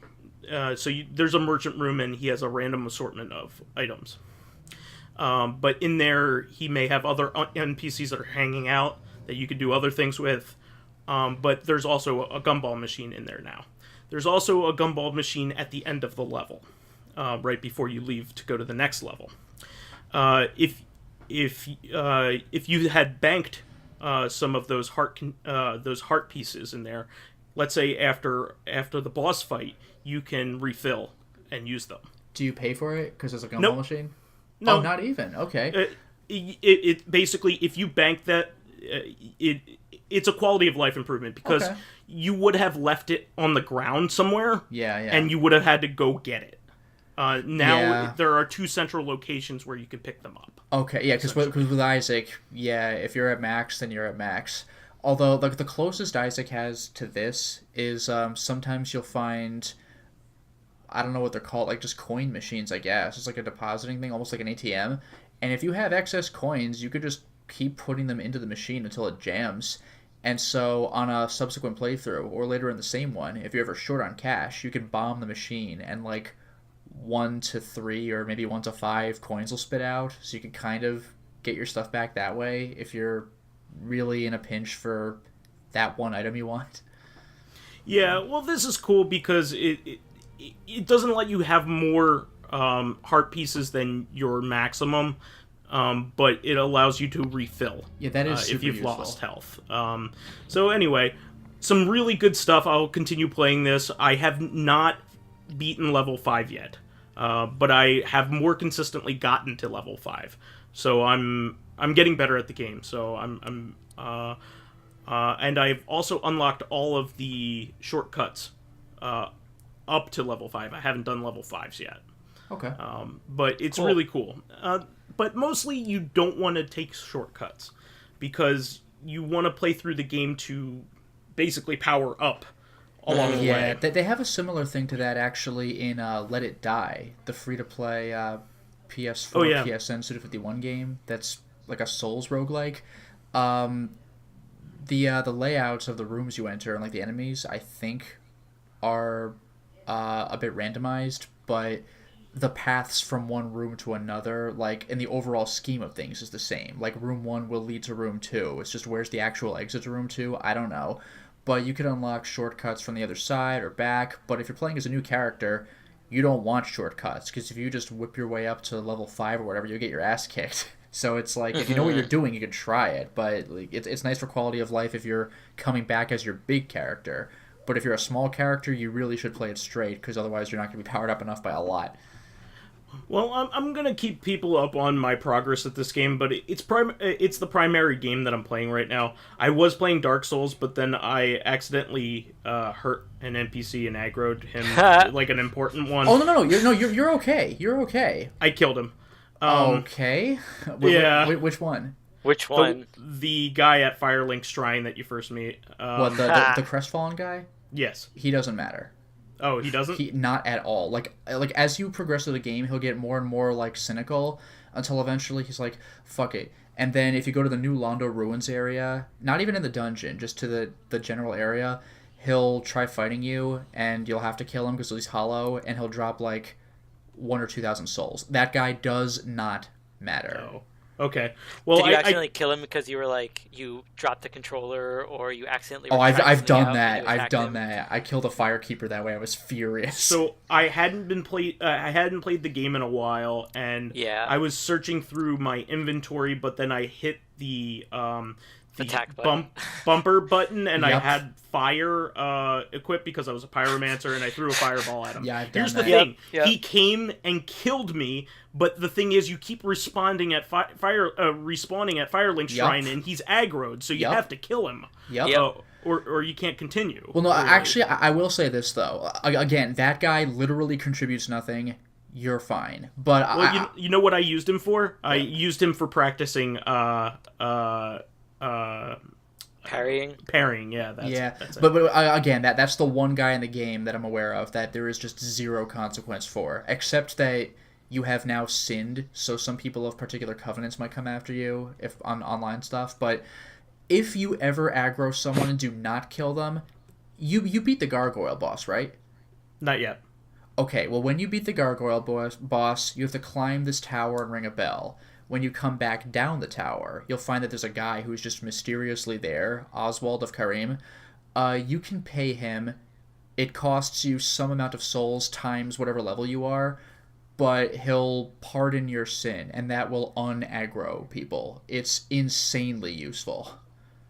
S1: a merchant room, and he has a random assortment of items. But in there, he may have other NPCs that are hanging out that you could do other things with. But there's also a gumball machine in there now. There's also a gumball machine at the end of the level, right before you leave to go to the next level. If you had banked some of those heart pieces in there, let's say after the boss fight, you can refill and use them.
S2: Do you pay for it because there's a gumball machine?
S1: No,
S2: not even. Okay.
S1: It basically, if you bank that, it's a quality of life improvement because you would have left it on the ground somewhere.
S2: Yeah.
S1: And you would have had to go get it. Now there are 2 central locations where you can pick them up.
S2: Okay, yeah, because with Isaac, if you're at max, then you're at max. Although, like, the closest Isaac has to this is sometimes you'll find, I don't know what they're called, like just coin machines, I guess. It's like a depositing thing, almost like an ATM. And if you have excess coins, you could just keep putting them into the machine until it jams. And so on a subsequent playthrough, or later in the same one, if you're ever short on cash, you can bomb the machine, and like 1 to 3 or maybe 1 to 5 coins will spit out, so you can kind of get your stuff back that way if you're really in a pinch for that one item you want.
S1: Yeah, well, this is cool because it doesn't let you have more heart pieces than your maximum, but it allows you to refill.
S2: Yeah, that is super
S1: if you've
S2: useful.
S1: lost health. So anyway, some really good stuff. I'll continue playing this. I have not beaten level 5 yet, but I have more consistently gotten to level 5. So I'm getting better at the game. So and I've also unlocked all of the shortcuts up to level 5. I haven't done level 5s yet.
S2: Okay.
S1: But it's really cool. But mostly you don't want to take shortcuts because you want to play through the game to basically power up along the way.
S2: Yeah, they have a similar thing to that actually in Let It Die, the free-to-play PS4, PSN Suda 51 game that's like a Souls roguelike. The layouts of the rooms you enter and like the enemies, I think, are a bit randomized, but the paths from one room to another, like in the overall scheme of things, is the same. Like room 1 will lead to room 2. It's just where's the actual exit to room 2? I don't know. But you can unlock shortcuts from the other side or back. But if you're playing as a new character, you don't want shortcuts, because if you just whip your way up to level 5 or whatever, you'll get your ass kicked. So it's like, if you know what you're doing, you can try it. But like, it's nice for quality of life if you're coming back as your big character. But if you're a small character, you really should play it straight, because otherwise you're not going to be powered up enough by a lot.
S1: Well, I'm going to keep people up on my progress at this game, but it's the primary game that I'm playing right now. I was playing Dark Souls, but then I accidentally hurt an NPC and aggroed him, like an important one.
S2: Oh, no, you're okay. You're okay.
S1: I killed him.
S2: Okay? Which one?
S3: Which one?
S1: The guy at Firelink's Shrine that you first meet.
S2: What, the crestfallen guy?
S1: Yes.
S2: He doesn't matter.
S1: Oh, he doesn't?
S2: Not at all. Like as you progress through the game, he'll get more and more like cynical until eventually he's like, fuck it. And then if you go to the new Londo Ruins area, not even in the dungeon, just to the general area, he'll try fighting you, and you'll have to kill him because he's hollow, and he'll drop like 1,000 or 2,000 souls. That guy does not matter.
S1: Oh. Okay. Well,
S3: did you accidentally kill him because you were like, you dropped the controller, or you accidentally?
S2: I've done that. I've done that. I killed a firekeeper that way. I was furious.
S1: So I hadn't played the game in a while, and I was searching through my inventory, but then I hit the
S3: attack button.
S1: Bumper button, and I had fire equipped because I was a pyromancer, and I threw a fireball at him.
S2: Yeah, I've
S1: done
S2: that.
S1: The thing. Yep. He came and killed me, but the thing is, you keep responding at respawning at Firelink's Shrine, and he's aggroed, so you have to kill him.
S2: Yep.
S1: or you can't continue.
S2: Well, no, actually, I will say this though. Again, that guy literally contributes nothing. You're fine, but
S1: you know what I used him for? I used him for practicing parrying. Yeah, that's it.
S2: But again, that's the one guy in the game that I'm aware of that there is just zero consequence for, except that you have now sinned. So some people of particular covenants might come after you if on online stuff. But if you ever aggro someone and do not kill them, you beat the gargoyle boss, right?
S1: Not yet.
S2: Okay, well, when you beat the gargoyle boss, you have to climb this tower and ring a bell. When you come back down the tower, you'll find that there's a guy who's just mysteriously there, Oswald of Karim. You can pay him. It costs you some amount of souls times whatever level you are, but he'll pardon your sin, and that will un-aggro people. It's insanely useful.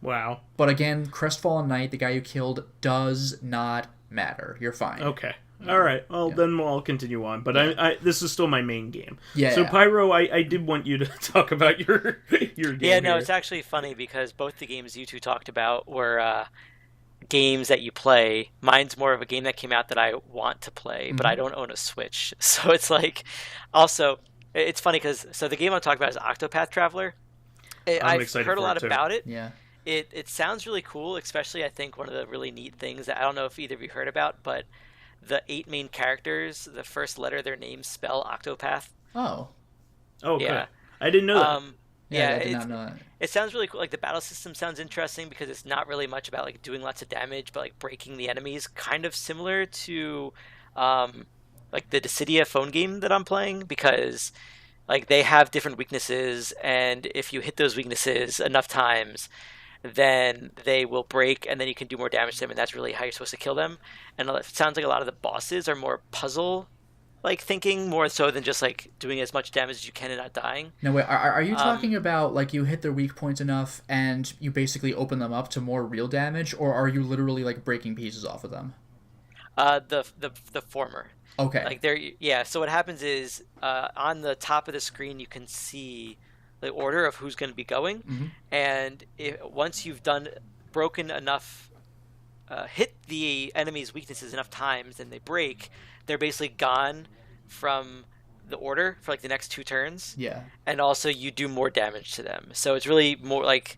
S1: Wow.
S2: But again, Crestfallen Knight, the guy you killed, does not matter. You're fine.
S1: Okay. All right. Well, then I'll continue on. But I this is still my main game.
S2: Yeah.
S1: So Pyro, I did want you to talk about your game.
S3: Yeah. No,
S1: here.
S3: it's actually funny because both the games you two talked about were games that you play. Mine's more of a game that came out that I want to play, but I don't own a Switch. So it's like, also, it's funny because the game I'm talking about is Octopath Traveler. I've heard a lot about it.
S2: Yeah.
S3: It sounds really cool, especially I think one of the really neat things that I don't know if either of you heard about, but the 8 main characters, the first letter of their names spell Octopath.
S2: Oh,
S1: okay.
S3: Yeah.
S1: I didn't know that.
S2: I did not know that.
S3: It sounds really cool. Like the battle system sounds interesting because it's not really much about like doing lots of damage, but like breaking the enemies. Kind of similar to like the Dissidia phone game that I'm playing, because like they have different weaknesses, and if you hit those weaknesses enough times, then they will break, and then you can do more damage to them, and that's really how you're supposed to kill them. And it sounds like a lot of the bosses are more puzzle-like thinking, more so than just like doing as much damage as you can and not dying.
S2: No, wait, are you talking about like you hit their weak points enough and you basically open them up to more real damage, or are you literally like breaking pieces off of them?
S3: The former.
S2: Okay.
S3: Like so what happens is on the top of the screen you can see the order of who's going to be going, and once you've broken enough, hit the enemy's weaknesses enough times, and they break, they're basically gone from the order for like the next 2 turns.
S2: Yeah.
S3: And also you do more damage to them, so it's really more like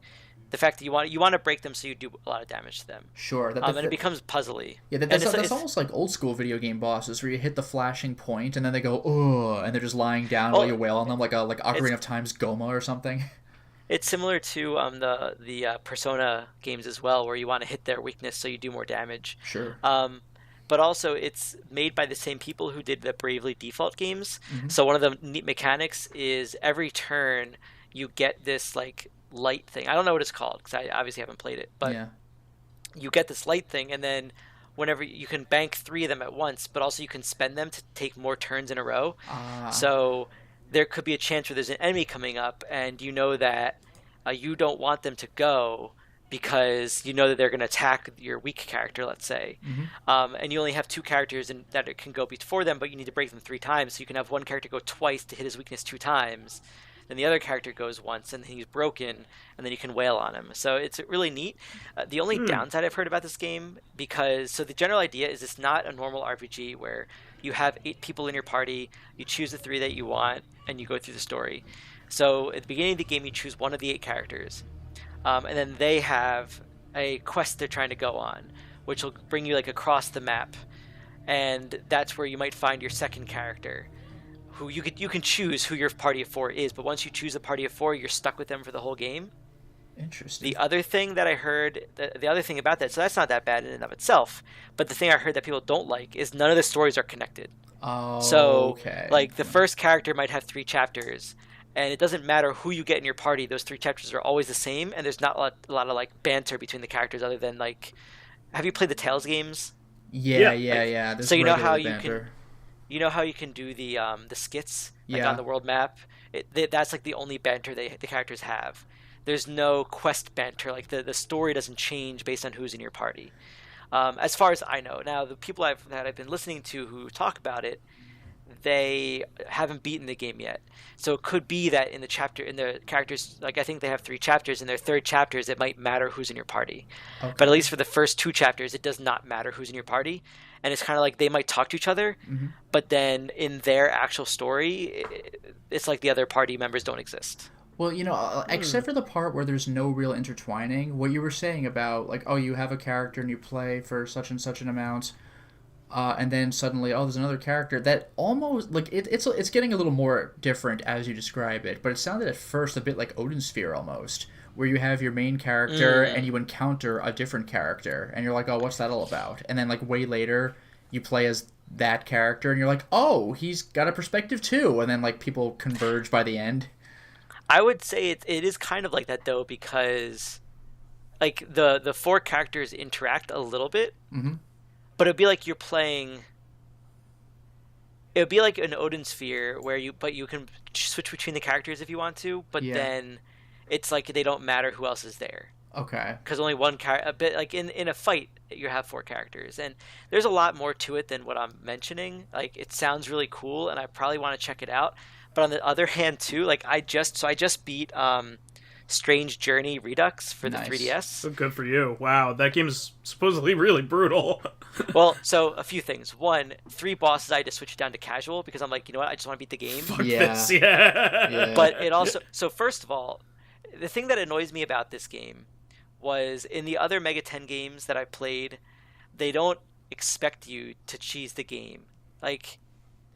S3: the fact that you want to break them so you do a lot of damage to them.
S2: Sure.
S3: And it becomes puzzly.
S2: Yeah, that's almost like old school video game bosses where you hit the flashing point and then they go, ugh, and they're just lying down while you wail on them like Ocarina of Time's Goma or something.
S3: It's similar to the Persona games as well, where you want to hit their weakness so you do more damage.
S2: Sure.
S3: But also it's made by the same people who did the Bravely Default games. So one of the neat mechanics is every turn you get this like light thing. I don't know what it's called because I obviously haven't played it, but you get this light thing, and then whenever you can bank 3 of them at once, but also you can spend them to take more turns in a row. So there could be a chance where there's an enemy coming up, and you know that you don't want them to go because you know that they're going to attack your weak character, let's say. And you only have 2 characters that it can go before them, but you need to break them 3 times. So you can have one character go twice to hit his weakness 2 times. Then the other character goes once, and he's broken, and then you can wail on him. So it's really neat. The only downside I've heard about this game, so the general idea is it's not a normal RPG where you have 8 people in your party, you choose the 3 that you want, and you go through the story. So at the beginning of the game, you choose one of the 8 characters, and then they have a quest they're trying to go on, which will bring you like across the map, and that's where you might find your second character, who you can choose who your party of 4 is, but once you choose a party of 4, you're stuck with them for the whole game.
S2: Interesting.
S3: The other thing that I heard, the other thing about that, so that's not that bad in and of itself, but the thing I heard that people don't like is none of the stories are connected.
S2: Oh,
S3: so,
S2: okay.
S3: Like, the first character might have 3 chapters, and it doesn't matter who you get in your party, those 3 chapters are always the same, and there's not a lot of, like, banter between the characters other than, like, have you played the Tales games?
S2: Yeah.
S3: So you know how you can do the skits on the world map. That's like the only banter the characters have. There's no quest banter. Like the story doesn't change based on who's in your party. As far as I know, now the people that I've been listening to who talk about it, they haven't beaten the game yet. So it could be that in the characters, like I think they have 3 chapters. In their 3rd chapters, it might matter who's in your party. Okay. But at least for the first 2 chapters, it does not matter who's in your party. And it's kind of like they might talk to each other, but then in their actual story, it's like the other party members don't exist.
S2: Well, except for the part where there's no real intertwining, what you were saying about, like, oh, you have a character and you play for such and such an amount, and then suddenly, oh, there's another character, that almost, like, it's getting a little more different as you describe it, but it sounded at first a bit like Odin Sphere almost, where you have your main character and you encounter a different character, and you're like, oh, what's that all about? And then, like, way later, you play as that character, and you're like, oh, he's got a perspective too, and then, like, people converge by the end.
S3: I would say it is kind of like that, though, because, like, the 4 characters interact a little bit, but it'd be like you're playing... It would be like an Odin Sphere, where you can switch between the characters if you want to, but then it's like they don't matter who else is there.
S2: Okay.
S3: Because only one character... A bit like in a fight, you have 4 characters, and there's a lot more to it than what I'm mentioning. Like, it sounds really cool, and I probably want to check it out. But on the other hand, too, like I just beat Strange Journey Redux for the 3DS.
S1: So good for you. Wow, that game's supposedly really brutal.
S3: Well, so a few things. 1, 3 bosses I had to switch down to casual because I'm like, you know what, I just want to beat the game.
S1: Fuck this, yeah.
S3: But it also... So first of all, the thing that annoys me about this game was in the other Mega 10 games that I played, they don't expect you to cheese the game. Like...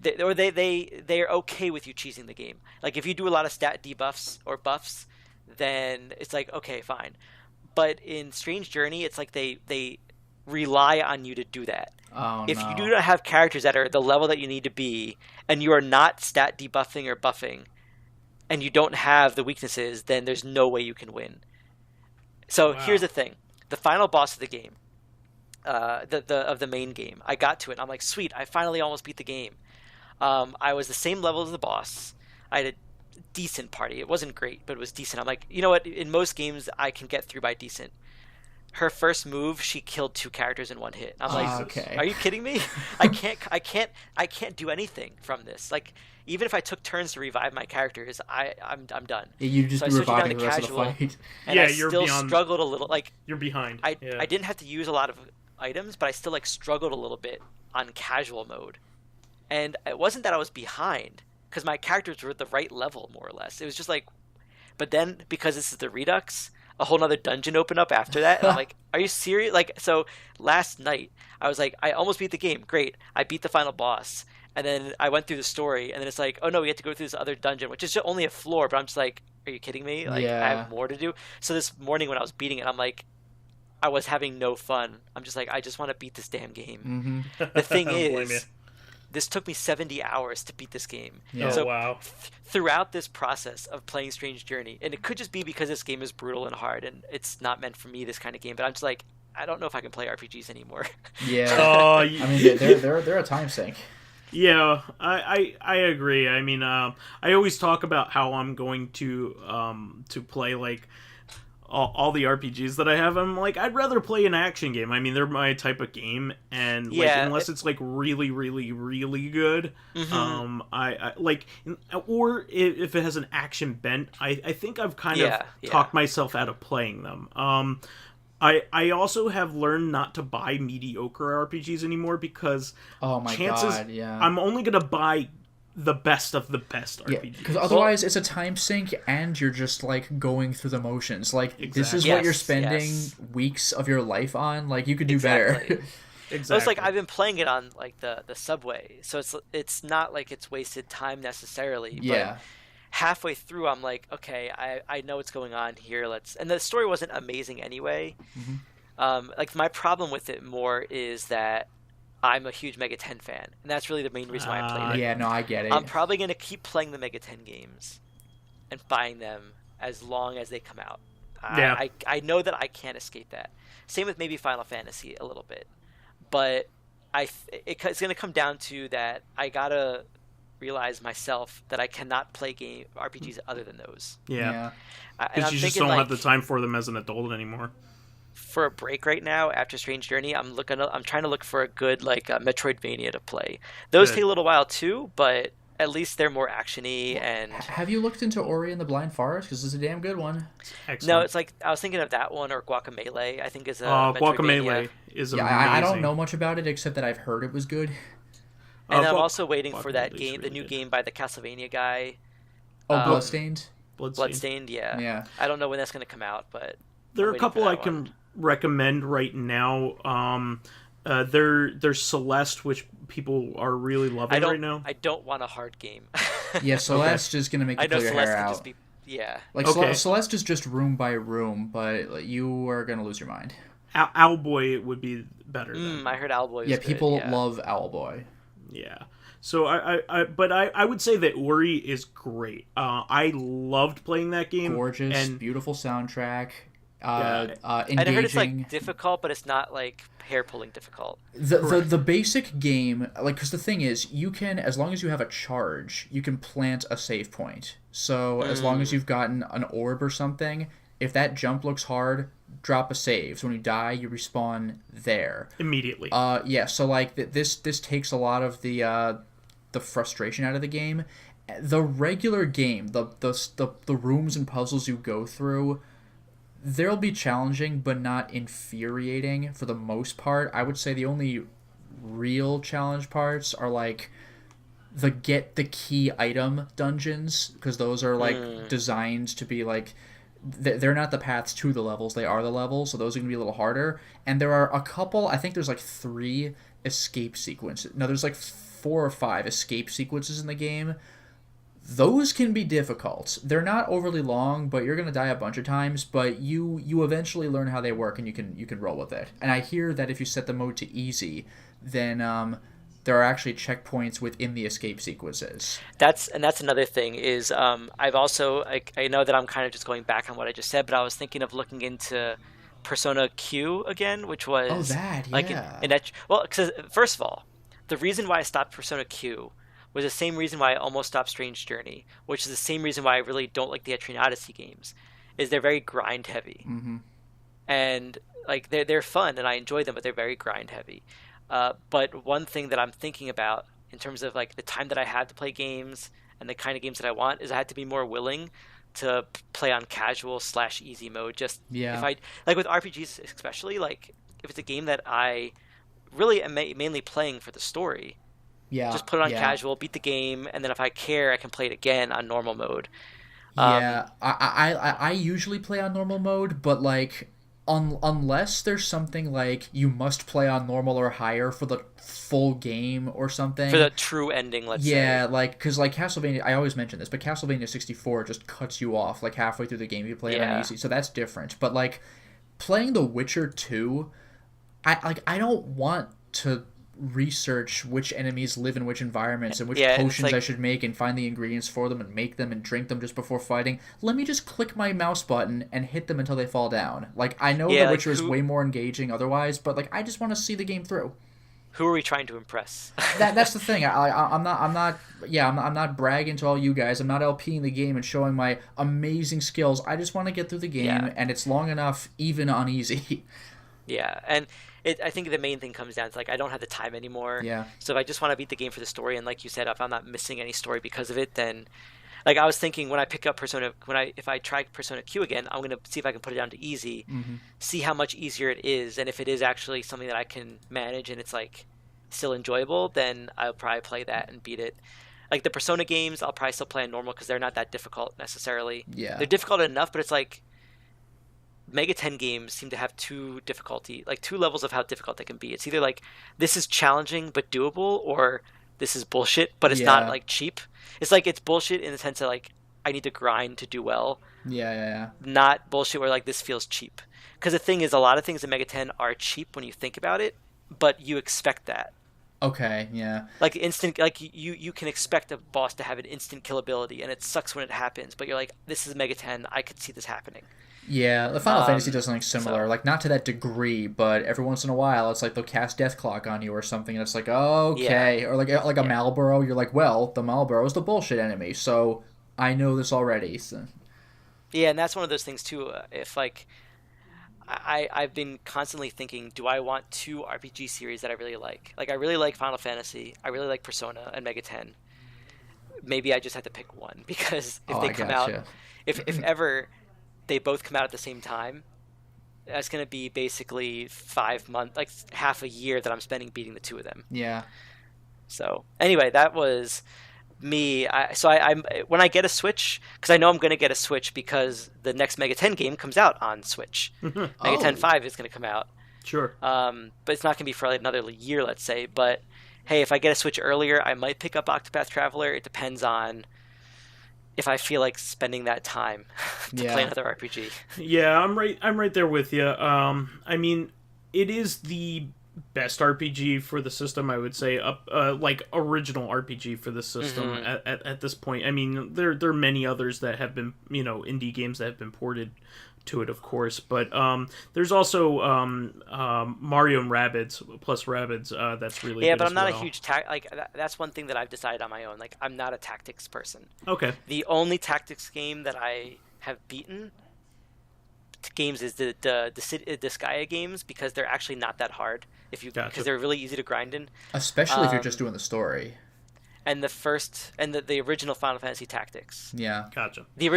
S3: They're okay with you cheesing the game. Like, if you do a lot of stat debuffs or buffs, then it's like, okay, fine. But in Strange Journey, it's like they rely on you to do that. If you do not have characters that are the level that you need to be, and you are not stat debuffing or buffing, and you don't have the weaknesses, then there's no way you can win. So here's the thing. The final boss of the game, of the main game, I got to it, and I'm like, sweet, I finally almost beat the game. I was the same level as the boss. I had a decent party. It wasn't great, but it was decent. I'm like, you know what? In most games, I can get through by decent. Her first move, she killed 2 characters in one hit. I'm like, okay. Are you kidding me? I can't do anything from this. Like, even if I took turns to revive my characters, I'm done.
S2: You just be reviving the rest of the fight.
S3: And I still struggled a little. Like,
S1: you're behind.
S3: I didn't have to use a lot of items, but I still like struggled a little bit on casual mode. And it wasn't that I was behind, because my characters were at the right level, more or less. It was just like... But then, because this is the Redux, a whole other dungeon opened up after that. And I'm like, are you serious? Like, so last night, I was like, I almost beat the game. Great. I beat the final boss. And then I went through the story, and then it's like, oh no, we have to go through this other dungeon, which is just only a floor. But I'm just like, are you kidding me? Like, I have more to do. So this morning when I was beating it, I'm like... I was having no fun. I'm just like, I just want to beat this damn game. The thing is... This took me 70 hours to beat this game.
S1: Yeah. So, wow.
S3: Throughout this process of playing Strange Journey, and it could just be because this game is brutal and hard, and it's not meant for me, this kind of game, but I'm just like, I don't know if I can play RPGs anymore.
S2: Yeah. I mean, they're a time sink.
S1: Yeah, I agree. I mean, I always talk about how I'm going to play, like, all the RPGs that I have. I'm like, I'd rather play an action game. I mean, they're my type of game, and like, unless it's like really, really, really good, I like, or if it has an action bent, I think I've kind of talked myself out of playing them. I also have learned not to buy mediocre RPGs anymore because I'm only gonna buy the best of the best RPGs.
S2: Because otherwise it's a time sink and you're just like going through the motions. Like this is what you're spending weeks of your life on. Like you could do better.
S3: Exactly. So it's like I've been playing it on like the subway, so it's not like it's wasted time necessarily. But halfway through, I'm like, okay, I know what's going on here. And the story wasn't amazing anyway. Like my problem with it more is that I'm a huge Mega 10 fan, and that's really the main reason why I played it.
S2: Yeah, no, I get it.
S3: I'm probably going to keep playing the Mega 10 games and buying them as long as they come out. I know that I can't escape that. Same with maybe Final Fantasy a little bit. But it's going to come down to that I got to realize myself that I cannot play RPGs other than those.
S1: Yeah. Because you just don't have the time for them as an adult anymore.
S3: for a break right now after Strange Journey. I'm trying to look for a good Metroidvania to play. Those take a little while too, but at least they're more actiony. And
S2: have you looked into Ori and the Blind Forest? Because it's a damn good one.
S1: Excellent.
S3: No, it's like I was thinking of that one, or Guacamelee. I think is a
S1: Guacamelee is amazing.
S2: I don't know much about it except that I've heard it was good.
S3: And I'm also waiting for that game, the new game by the Castlevania guy.
S2: Oh, Bloodstained?
S3: Bloodstained, yeah. I don't know when that's going to come out, but
S1: there are a couple I can recommend right now. There's Celeste, which people are really loving right now.
S3: I don't want a hard game.
S2: Yeah, Celeste is going to make you pull your hair out. Celeste is just room by room, but you are going to lose your mind.
S1: Owlboy would be better.
S3: I heard Owlboy was
S2: good. People love Owlboy.
S1: Yeah. So I would say that Ori is great. I loved playing that game.
S2: Gorgeous, and beautiful soundtrack. Engaging.
S3: And I heard it's like difficult, but it's not like hair-pulling difficult.
S2: The basic game, like, because the thing is, you can, as long as you have a charge, you can plant a save point. So as long as you've gotten an orb or something, if that jump looks hard, drop a save. So when you die, you respawn there
S1: immediately.
S2: So like this takes a lot of the frustration out of the game. The regular game, the rooms and puzzles you go through, they'll be challenging but not infuriating for the most part. I would say the only real challenge parts are like the get the key item dungeons, because those are like designed to be like, they're not the paths to the levels, they are the levels, so those are going to be a little harder. And there are a couple, I think there's like 3 escape sequences. No, there's like 4 or 5 escape sequences in the game. Those can be difficult. They're not overly long, but you're going to die a bunch of times, but you eventually learn how they work, and you can roll with it. And I hear that if you set the mode to easy, then there are actually checkpoints within the escape sequences.
S3: That's another thing is I've also I know that I'm kind of just going back on what I just said, but I was thinking of looking into Persona Q again, which was because first of all, the reason why I stopped Persona Q was the same reason why I almost stopped Strange Journey, which is the same reason why I really don't like the Etrian Odyssey games, is they're very grind heavy. And like they're fun and I enjoy them, but they're very grind heavy. But one thing that I'm thinking about in terms of like the time that I have to play games and the kind of games that I want is I have to be more willing to play on casual / easy mode. If I like with RPGs especially, like if it's a game that I really am mainly playing for the story, just put it on casual, beat the game, and then if I care, I can play it again on normal mode.
S2: I usually play on normal mode, but like unless there's something like you must play on normal or higher for the full game or something.
S3: For the true ending, let's say.
S2: Yeah, like, because like Castlevania, I always mention this, but Castlevania 64 just cuts you off like halfway through the game if you play it on easy, so that's different. But like playing The Witcher 2, I don't want to research which enemies live in which environments and which potions I should make and find the ingredients for them and make them and drink them just before fighting. Let me just click my mouse button and hit them until they fall down. Like, I know The Witcher is way more engaging otherwise, but like I just want to see the game through.
S3: Who are we trying to impress?
S2: That's the thing. I'm not bragging to all you guys. I'm not LPing the game and showing my amazing skills. I just want to get through the game, and it's long enough even on easy.
S3: Yeah, and I think the main thing comes down to like I don't have the time anymore.
S2: Yeah.
S3: So if I just want to beat the game for the story, and like you said, if I'm not missing any story because of it, then like I was thinking when I pick up if I try Persona Q again, I'm gonna see if I can put it down to easy, see how much easier it is, and if it is actually something that I can manage and it's like still enjoyable, then I'll probably play that and beat it. Like the Persona games, I'll probably still play on normal because they're not that difficult necessarily.
S2: Yeah.
S3: They're difficult enough, but it's like Mega 10 games seem to have two levels of how difficult they can be. It's either like this is challenging but doable, or this is bullshit, but it's not like cheap. It's like it's bullshit in the sense that like I need to grind to do well.
S2: Yeah.
S3: Not bullshit where like this feels cheap. Because the thing is, a lot of things in Mega 10 are cheap when you think about it, but you expect that.
S2: Okay, yeah.
S3: Like instant, like you can expect a boss to have an instant kill ability, and it sucks when it happens. But you're like, this is Mega 10. I could see this happening.
S2: Yeah, the Final Fantasy does something similar. Like, not to that degree, but every once in a while, it's like they'll cast Death Clock on you or something, and it's like, okay. Or like a Malboro, you're like, well, the Malboro is the bullshit enemy, so I know this already. So.
S3: Yeah, and that's one of those things, too. If, like, I've been constantly thinking, do I want two RPG series that I really like? Like, I really like Final Fantasy, I really like Persona and Mega 10. Maybe I just have to pick one, because if they come out, if ever they both come out at the same time, that's going to be basically 5 months, like half a year that I'm spending beating the two of them.
S2: Yeah.
S3: So anyway, that was me. I'm when I get a Switch, because I know I'm going to get a Switch because the next Mega 10 game comes out on Switch. Mega 10 5 is going to come out.
S1: Sure.
S3: But it's not going to be for like another year, let's say. But hey, if I get a Switch earlier, I might pick up Octopath Traveler. It depends on if I feel like spending that time to play another RPG.
S1: Yeah, I'm right there with you. I mean, it is the best RPG for the system, I would say, like original RPG for the system at this point. I mean, there are many others that have been, indie games that have been ported to it, of course, but there's also Mario and Rabbids plus Rabbids that's really good.
S3: But I'm not
S1: a
S3: huge that's one thing that I've decided on my own. Like, I'm not a tactics person.
S1: Okay.
S3: The only tactics game that I have beaten games is the Disgaea games, because they're actually not that hard because they're really easy to grind in,
S2: especially if you're just doing the story.
S3: And the original Final Fantasy Tactics.
S2: Yeah,
S1: gotcha.
S3: The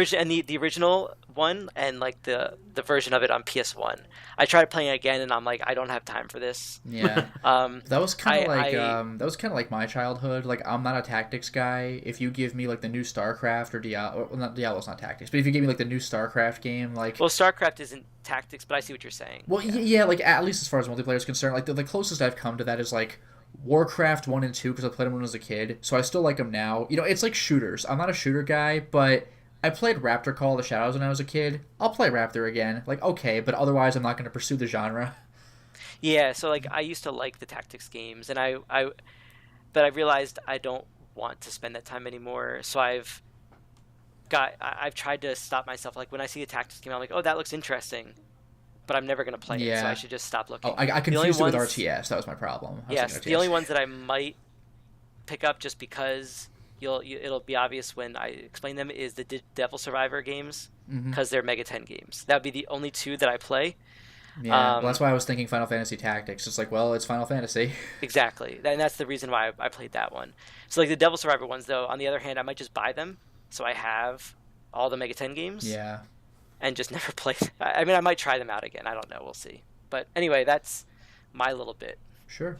S3: original one, and like the version of it on PS1. I tried playing it again, and I'm like, I don't have time for this.
S2: Yeah. That was kind of like my childhood. Like, I'm not a tactics guy. If you give me like the new StarCraft or Diablo, well, not Diablo's not tactics, but if you give me like the new StarCraft game, like,
S3: well, StarCraft isn't tactics, but I see what you're saying.
S2: Well, yeah, like at least as far as multiplayer is concerned, like the closest I've come to that is like Warcraft 1 and 2, because I played them when I was a kid, so I still like them now. It's like shooters. I'm not a shooter guy, but I played Raptor Call of the Shadows when I was a kid. I'll play Raptor again. Like, okay, but otherwise I'm not going to pursue the genre.
S3: Yeah, so like I used to like the tactics games, and but I realized I don't want to spend that time anymore. So I've tried to stop myself. Like, when I see a tactics game, I'm like, oh, that looks interesting, but I'm never going to play it, so I should just stop looking.
S2: Oh, I confused it with RTS. That was my problem.
S3: Yes, the only ones that I might pick up, just because it'll be obvious when I explain them, is the Devil Survivor games, because they're Mega 10 games. That would be the only two that I play.
S2: Yeah, well, that's why I was thinking Final Fantasy Tactics. It's like, well, it's Final Fantasy.
S3: Exactly, and that's the reason why I played that one. So like the Devil Survivor ones, though, on the other hand, I might just buy them, so I have all the Mega 10 games.
S2: Yeah.
S3: And just never play. I mean, I might try them out again. I don't know. We'll see. But anyway, that's my little bit.
S2: Sure.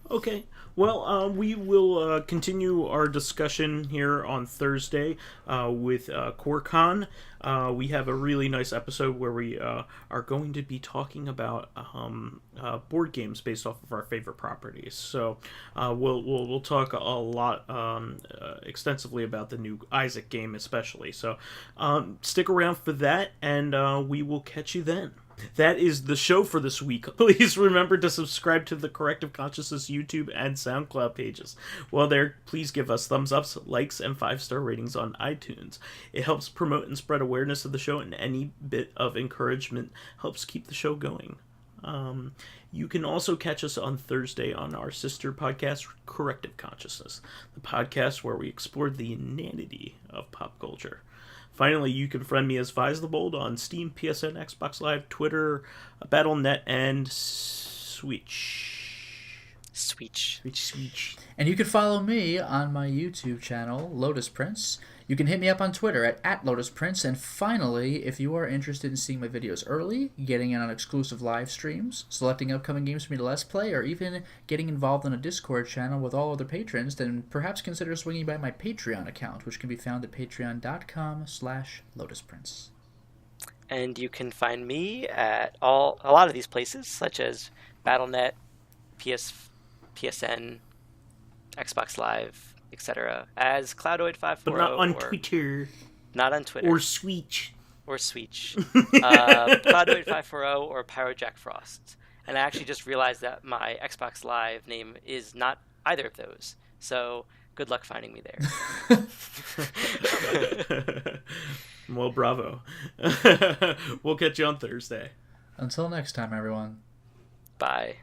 S1: Okay. Well, we will continue our discussion here on Thursday with CoreCon. We have a really nice episode where we are going to be talking about board games based off of our favorite properties. So we'll talk a lot extensively about the new Isaac game, especially. So stick around for that, and we will catch you then. That is the show for this week. Please remember to subscribe to the Corrective Consciousness YouTube and SoundCloud pages. While there, please give us thumbs ups, likes, and 5-star ratings on iTunes. It helps promote and spread awareness of the show, and any bit of encouragement helps keep the show going. You can also catch us on Thursday on our sister podcast, Corrective Consciousness, the podcast where we explore the inanity of pop culture. Finally, you can friend me as vysethebold on Steam, PSN, Xbox Live, Twitter, Battle.net, and Switch.
S2: And you can follow me on my YouTube channel, Lotus Prince. You can hit me up on Twitter at Lotus Prince. And finally, if you are interested in seeing my videos early, getting in on exclusive live streams, selecting upcoming games for me to Let's Play, or even getting involved in a Discord channel with all other patrons, then perhaps consider swinging by my Patreon account, which can be found at patreon.com/LotusPrince.
S3: And you can find me at a lot of these places, such as Battle.net, PSN, Xbox Live, etc., as Cloudoid540.
S1: But not on Twitter.
S3: Not on Twitter.
S1: Or Switch.
S3: Cloudoid540 or PyroJackFrost. And I actually just realized that my Xbox Live name is not either of those. So good luck finding me there.
S1: Well, bravo. We'll catch you on Thursday.
S2: Until next time, everyone.
S3: Bye.